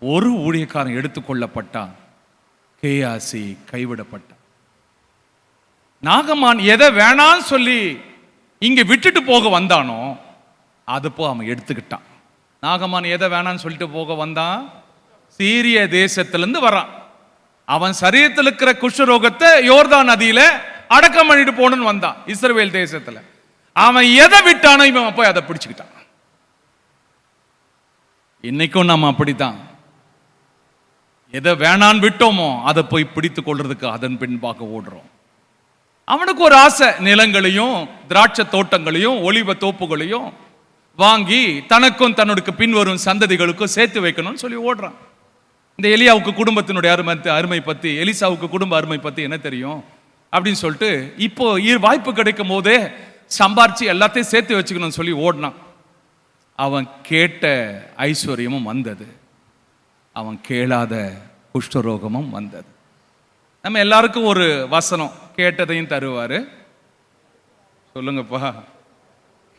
ஒரு ஊழியக்காரன் எடுத்துக்கொள்ளப்பட்டான், கேயாசி கைவிடப்பட்டான். நாகமான் எதை வேணான்னு சொல்லி இங்க விட்டுட்டு போக வந்தானோ அது போ அவன் எடுத்துக்கிட்டான். நாகமான் எதை வேணான்னு சொல்லிட்டு போக வந்தான்? சீரிய தேசத்திலிருந்து வரான். அவன் சரீரத்தில் இருக்கிற குஷ்டரோகத்தை யோர்தான் நதியில அடக்கம் பண்ணிட்டு போகணும்னு வந்தான். இஸ்ரவேல் தேசத்துல அவன் எதை விட்டானோ இவன் போய் அதை பிடிச்சுக்கிட்டான். இன்னைக்கும் நம்ம அப்படித்தான், எதை வேணான்னு விட்டோமோ அதை போய் பிடித்து கொள்றதுக்கு அதன் பின்பாக ஓடுறோம். அவனுக்கு ஒரு ஆசை, நிலங்களையும் திராட்சை தோட்டங்களையும் ஒலிவ தோப்புகளையும் வாங்கி தனக்கும் தன்னுடைய பின்வரும் சந்ததிகளுக்கும் சேர்த்து வைக்கணும்னு சொல்லி ஓடுறான். இந்த எலியாவுக்கு குடும்பத்தினுடைய அருமை பத்தி, எலிசாவுக்கு குடும்ப அருமை பத்தி என்ன தெரியும் அப்படின்னு சொல்லிட்டு இப்போ வாய்ப்பு கிடைக்கும் போதே சம்பாரிச்சு எல்லாத்தையும் சேர்த்து வச்சுக்கணும்னு சொல்லி ஓடினான். அவன் கேட்ட ஐஸ்வர்யமும் வந்தது, அவன் கேளாத குஷ்டரோகமும் வந்தது. நம்ம எல்லாருக்கும் ஒரு வசனம், கேட்டதையும் தருவாரு, சொல்லுங்கப்பா,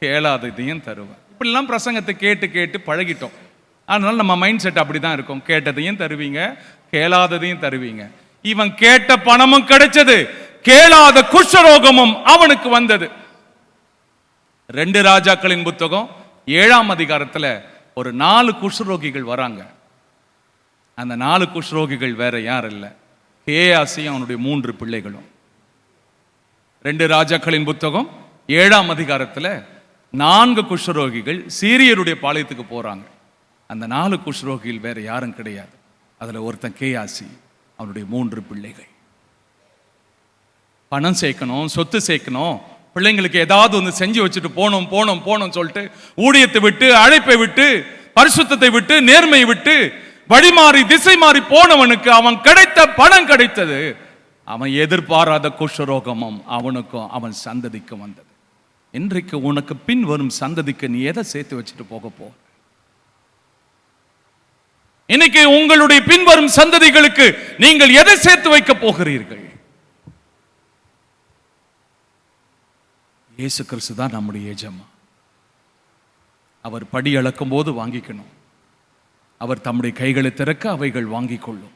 கேளாததையும் தருவார். இப்படிலாம் பிரசங்கத்தை கேட்டு கேட்டு பழகிட்டோம். அதனால நம்ம மைண்ட் செட் அப்படிதான் இருக்கும். கேட்டதையும் தருவீங்க, கேளாததையும் தருவீங்க. இவன் கேட்ட பணமும் கிடைச்சது, கேளாத குஷ்டரோகமும் அவனுக்கு வந்தது. 2 ராஜாக்களின் புத்தகம் 7ஆம் அதிகாரத்துல ஒரு 4 குஷ்டரோகிகள் வராங்க. அந்த 4 குஷ்டரோகிகள் வேற யார் இல்ல, கேயாசியும் அவனுடைய 3 பிள்ளைகளும். 2 ராஜாக்களின் புத்தகம் 7ஆம் அதிகாரத்துல 4 குஷ்டரோகிகள் சீரியருடைய பாளையத்துக்கு போறாங்க. அந்த 4 குஷ்டரோகிகள் வேற யாரும் கிடையாது. அதுல ஒருத்தன் கேயாசி, அவனுடைய 3 பிள்ளைகள். பணம் சேர்க்கணும், சொத்து சேர்க்கணும், பிள்ளைங்களுக்கு ஏதாவது ஒன்று செஞ்சு வச்சுட்டு போனோம் போனோம் போனோம் சொல்லிட்டு ஊழியத்தை விட்டு, அழைப்பை விட்டு, பரிசுத்தத்தை விட்டு, நேர்மையை விட்டு வழி மாறி திசை மாறி போனவனுக்கு அவன் கிடைத்த பணம் கிடைத்தது. அவன் எதிர்பாராத குஷ்டரோகமும் அவனுக்கும் அவன் சந்ததிக்கும் வந்தது. இன்றைக்கு உனக்கு பின் வரும் சந்ததிக்கு நீ எதை சேர்த்து வச்சுட்டு போக போ? இன்னைக்கு உங்களுடைய பின்வரும் சந்ததிகளுக்கு நீங்கள் எதை சேர்த்து வைக்க போகிறீர்கள்? இயேசு கிறிஸ்து தான் நம்முடைய எஜமான். அவர் படி அளக்கும் போது வாங்கிக்கணும். அவர் தம்முடைய கைகளை திறக்க அவைகள் வாங்கிக் கொள்ளும்.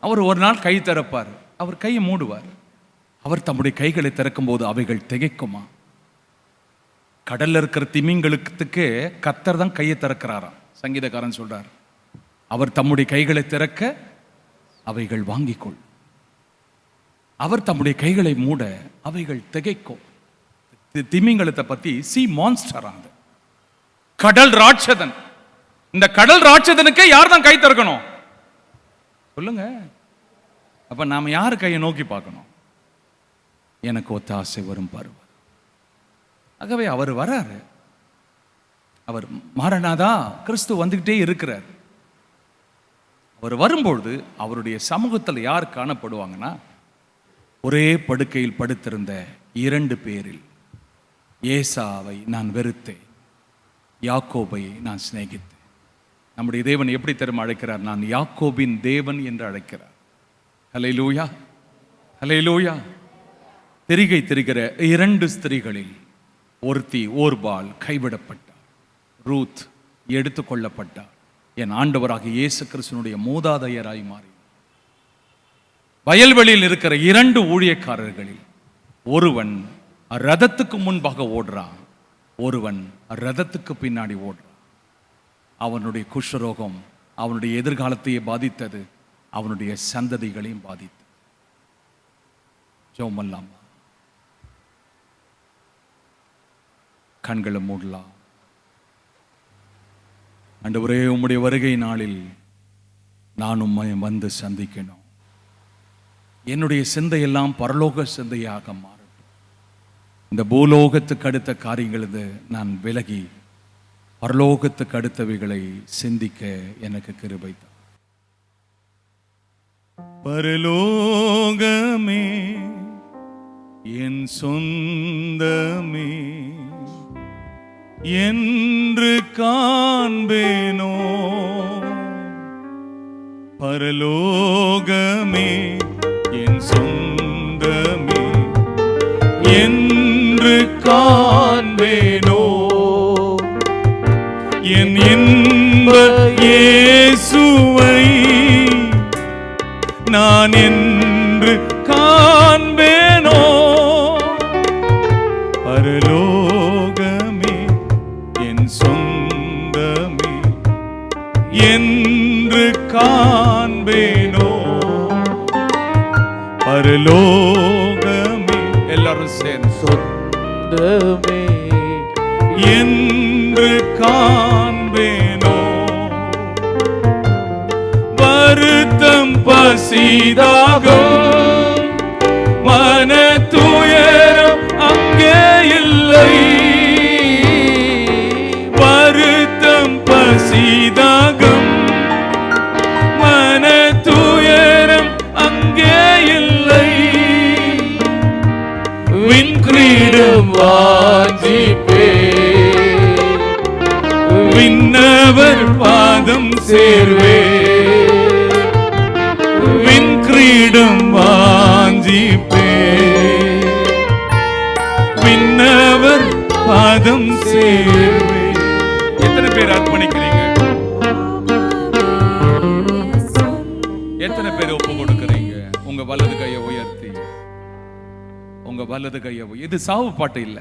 அவர் ஒரு நாள் கை திறப்பார், அவர் கையை மூடுவார். அவர் தம்முடைய கைகளை திறக்கும் போது அவைகள் திகைக்குமா? கடல்ல இருக்கிற திமிங்களுக்கு கர்த்தர் தான் கையை திறக்கிறாராம். சங்கீதக்காரன் சொல்றார், அவர் தம்முடைய கைகளை திறக்க அவைகள் வாங்கிக்கொள். அவர் தம்முடைய கைகளை மூட அவைகள் திகைக்கும். திமிங்கலத்தை பத்தி சி மான்ஸ்டர், அது கடல் ராட்சதன். இந்த கடல் ராட்சதனுக்கே யார் தான் கை திறக்கணும் சொல்லுங்க? அப்ப நாம யாரு கையை நோக்கி பார்க்கணும்? எனக்கு ஒத்த ஆசை வரும் பருவம். ஆகவே அவர் வராரு, அவர் மாறனாதா கிறிஸ்து வந்துகிட்டே இருக்கிறார். அவர் வரும்பொழுது அவருடைய சமூகத்தில் யார் காணப்படுவாங்கன்னா, ஒரே படுக்கையில் படுத்திருந்த 2 பேரில் ஏசாவை நான் வெறுத்தேன், யாக்கோபை நான் சிநேகித்தேன். நம்முடைய தேவன் எப்படி தெரியுமா அழைக்கிறார்? நான் யாக்கோபின் தேவன் என்று அழைக்கிறார். ஹல்லேலூயா, ஹல்லேலூயா. திரிகை திரிகிற 2 ஸ்திரீகளில் ஒருத்தி ஓர்பால் கைவிடப்பட்டார், ரூத் எடுத்துக்கொள்ளப்பட்டார். என் ஆண்டவராக இயேசு கிறிஸ்துனுடைய மூதாதையராய் மாறி. வயல்வெளியில் இருக்கிற 2 ஊழியக்காரர்களில் ஒருவன் ரதத்துக்கு முன்பாக ஓடுறான், ஒருவன் ரதத்துக்கு பின்னாடி ஓடுறான். அவனுடைய குஷ்டரோகம் அவனுடைய எதிர்காலத்தையே பாதித்தது, அவனுடைய சந்ததிகளையும் பாதித்தது. ஜெபம், கண்களை மூடலாம். ஆண்டவரே, உம்முடைய வருகை நாளில் நான் உம்மை வந்து சந்திக்கணும். என்னுடைய சிந்தையெல்லாம் பரலோக சிந்தையாக மாறட்டும். இந்த பூலோகத்துக்கு அடுத்த காரியங்களது நான் விலகி பரலோகத்துக்கு அடுத்தவைகளை சிந்திக்க எனக்கு கிருபை தான். பரலோகமே என் சொந்தமே என்று காண்பேனோ, பரலோகமே என் சொந்தமே என்று காண்பேனோ, என் இன்ப இயேசுவை நான் என்று காண்பேனோ, பரலோகமே என் சொந்தமே என்று காண்பேனோ, பரலோகமே எல்லாரும் சேர்ந்து சொந்தமே என்று காண்பேனோ, வருத்தம் பசிதாகம் மன துயரம் அங்கே இல்லை, வருத்தம் பசிதாகம் மன துயரம் அங்கே இல்லை, விண்கிரீடம் வாஞ்சிப்பே விண்ணவர் பாதம் சேர்வே, விண்கிரீடம் வாஞ்சிப்பே விண்ணவர் பாதம் சேர்வே. எத்தனை பேர் அர்ப்பணிக்கிறீங்க? எத்தனை பேர் ஒப்பு கொடுக்கிறீங்க? உங்க வலது கையை உயர்த்தி, உங்க வலது கையை இது சாவு பாட்டு இல்ல.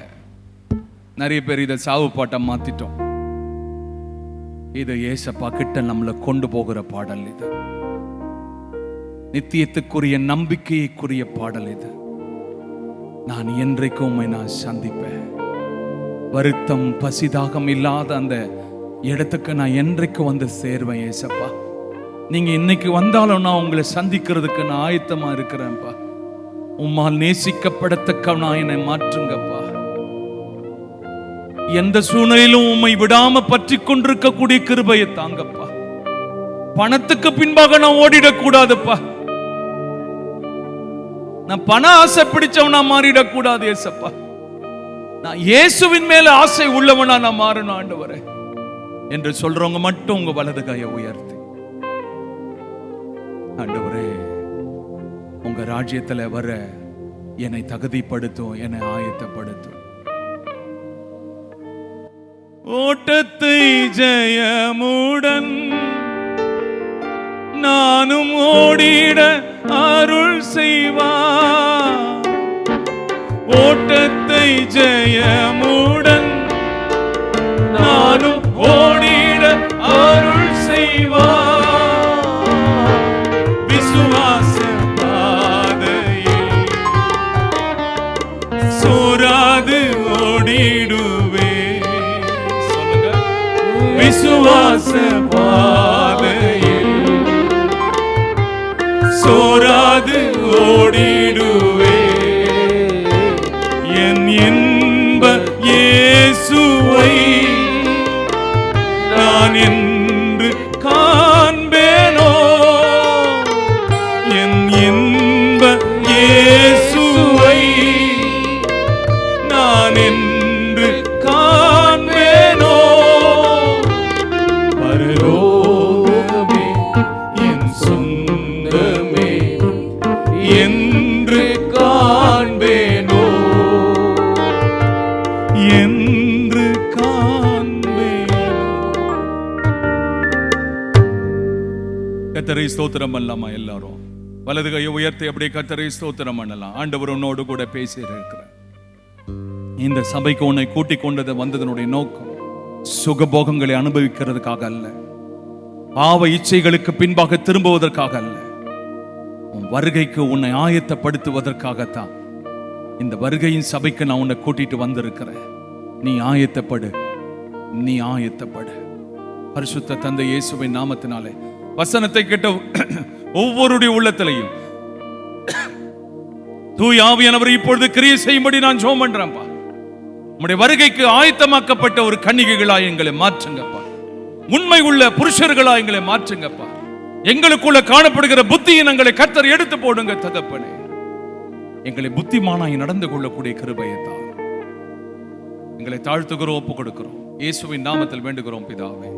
நிறைய பேர் இதை சாவு பாட்டை மாத்திட்டோம். இது ஏசப்பா கிட்ட நம்மளை கொண்டு போகிற பாடல். இது நித்தியத்துக்குரிய நம்பிக்கைக்குரிய பாடல். இது நான் என்றைக்கும் உம்மை நான் சந்திப்பேன். வருத்தம் பசிதாகம் இல்லாத அந்த இடத்துக்கு நான் என்றைக்கு வந்து சேர்வேன் ஏசப்பா. நீங்க இன்னைக்கு வந்தாலும் நான் உங்களை சந்திக்கிறதுக்கு நான் ஆயத்தமா இருக்கிறேன்ப்பா. உம்மால் நேசிக்கப்படத்தக்க நான் என்னை மாற்றுங்கப்பா. எந்த சூழ்நிலையிலும் உம்மை விடாம பற்றி கொண்டிருக்கக்கூடிய கிருபையை தாங்கப்பா. பணத்துக்கு பின்பாக நான் ஓடிடக்கூடாதுப்பா. நான் பண ஆசை பிடிச்சவனா மாறிடக்கூடாது ஏசப்பா. நான் இயேசுவின் மேல ஆசை உள்ளவனா நான் மாறணும் ஆண்டவரே என்று சொல்றவங்க மட்டும் உங்க வலது கையை உயர்த்தி, ஆண்டவரே உங்க ராஜ்யத்துல வர என்னை தகுதிப்படுத்தும், என்னை ஆயத்தப்படுத்தும். ஓட்டத்தை ஜெயமுடன் நானும் ஓடிட அருள் செய்வார். ஓட்டத்தை ஜெயமுடன் நானும் ஓடிட அருள் செய்வார். விசுவாச பாதையில் சோராது ஓடிடுவே. சொல்லுங்க, விசுவாச பாதையில் சோராது ஓடிடுவே. என் இன்ப இயேசுவை நான் என்று காண்பேனோ, என் இன்ப இயேசுவை நான் என்று காண்பேனோ, பரலோகமே என் சொந்தமே என்று காண்பேனோ, என்று காண்பேனோ. கர்த்தரை ஸ்தோத்திரம் பண்ணலாமா? எல்லாரும் வலது கையை உயர்த்தி அப்படியே கர்த்தரை ஸ்தோத்திரம் பண்ணலாம். ஆண்டவர் உன்னோடு கூட பேசி இருக்கிறார். இந்த சபைக்கு உன்னை கூட்டிக் கொண்டது வந்ததனுடைய நோக்கம் சுகபோகங்களை அனுபவிக்கிறதுக்காக அல்ல, பாவ இச்சைகளுக்கு பின்பாக திரும்புவதற்காக அல்ல, உன் வருகைக்கு உன்னை ஆயத்தப்படுத்துவதற்காகத்தான். இந்த வருகையின் சபைக்கு நான் உன்னை கூட்டிட்டு வந்திருக்கிறேன். நீ ஆயத்தப்படு, நீ ஆயத்தப்படு. பரிசுத்த தந்தை இயேசுவின் நாமத்தினாலே வசனத்தை கேட்ட ஒவ்வொருடைய உள்ளத்திலையும் தூய ஆவியானவர் இப்பொழுது கிரியை செய்யும்படி நான் ஜெபம் பண்றேன்ப்பா. உம்முடைய வருகைக்கு ஆயத்தமாக்கப்பட்ட ஒரு கன்னிகைகளாய் எங்களை மாற்றுங்கப்பா. உண்மை உள்ள புருஷர்களாய் எங்களை மாற்றுங்கப்பா. எங்களுக்குள்ள காணப்படுகிற புத்தியினங்களை கர்த்தர் எடுத்து போடுங்க தகப்பனே. எங்களை புத்திமானாய் நடந்து கொள்ளக்கூடிய கிருபையை தாரும். எங்களை தாழ்த்துகிறோம், ஒப்பு கொடுக்கிறோம். இயேசுவின் நாமத்தில் வேண்டுகிறோம் பிதாவே.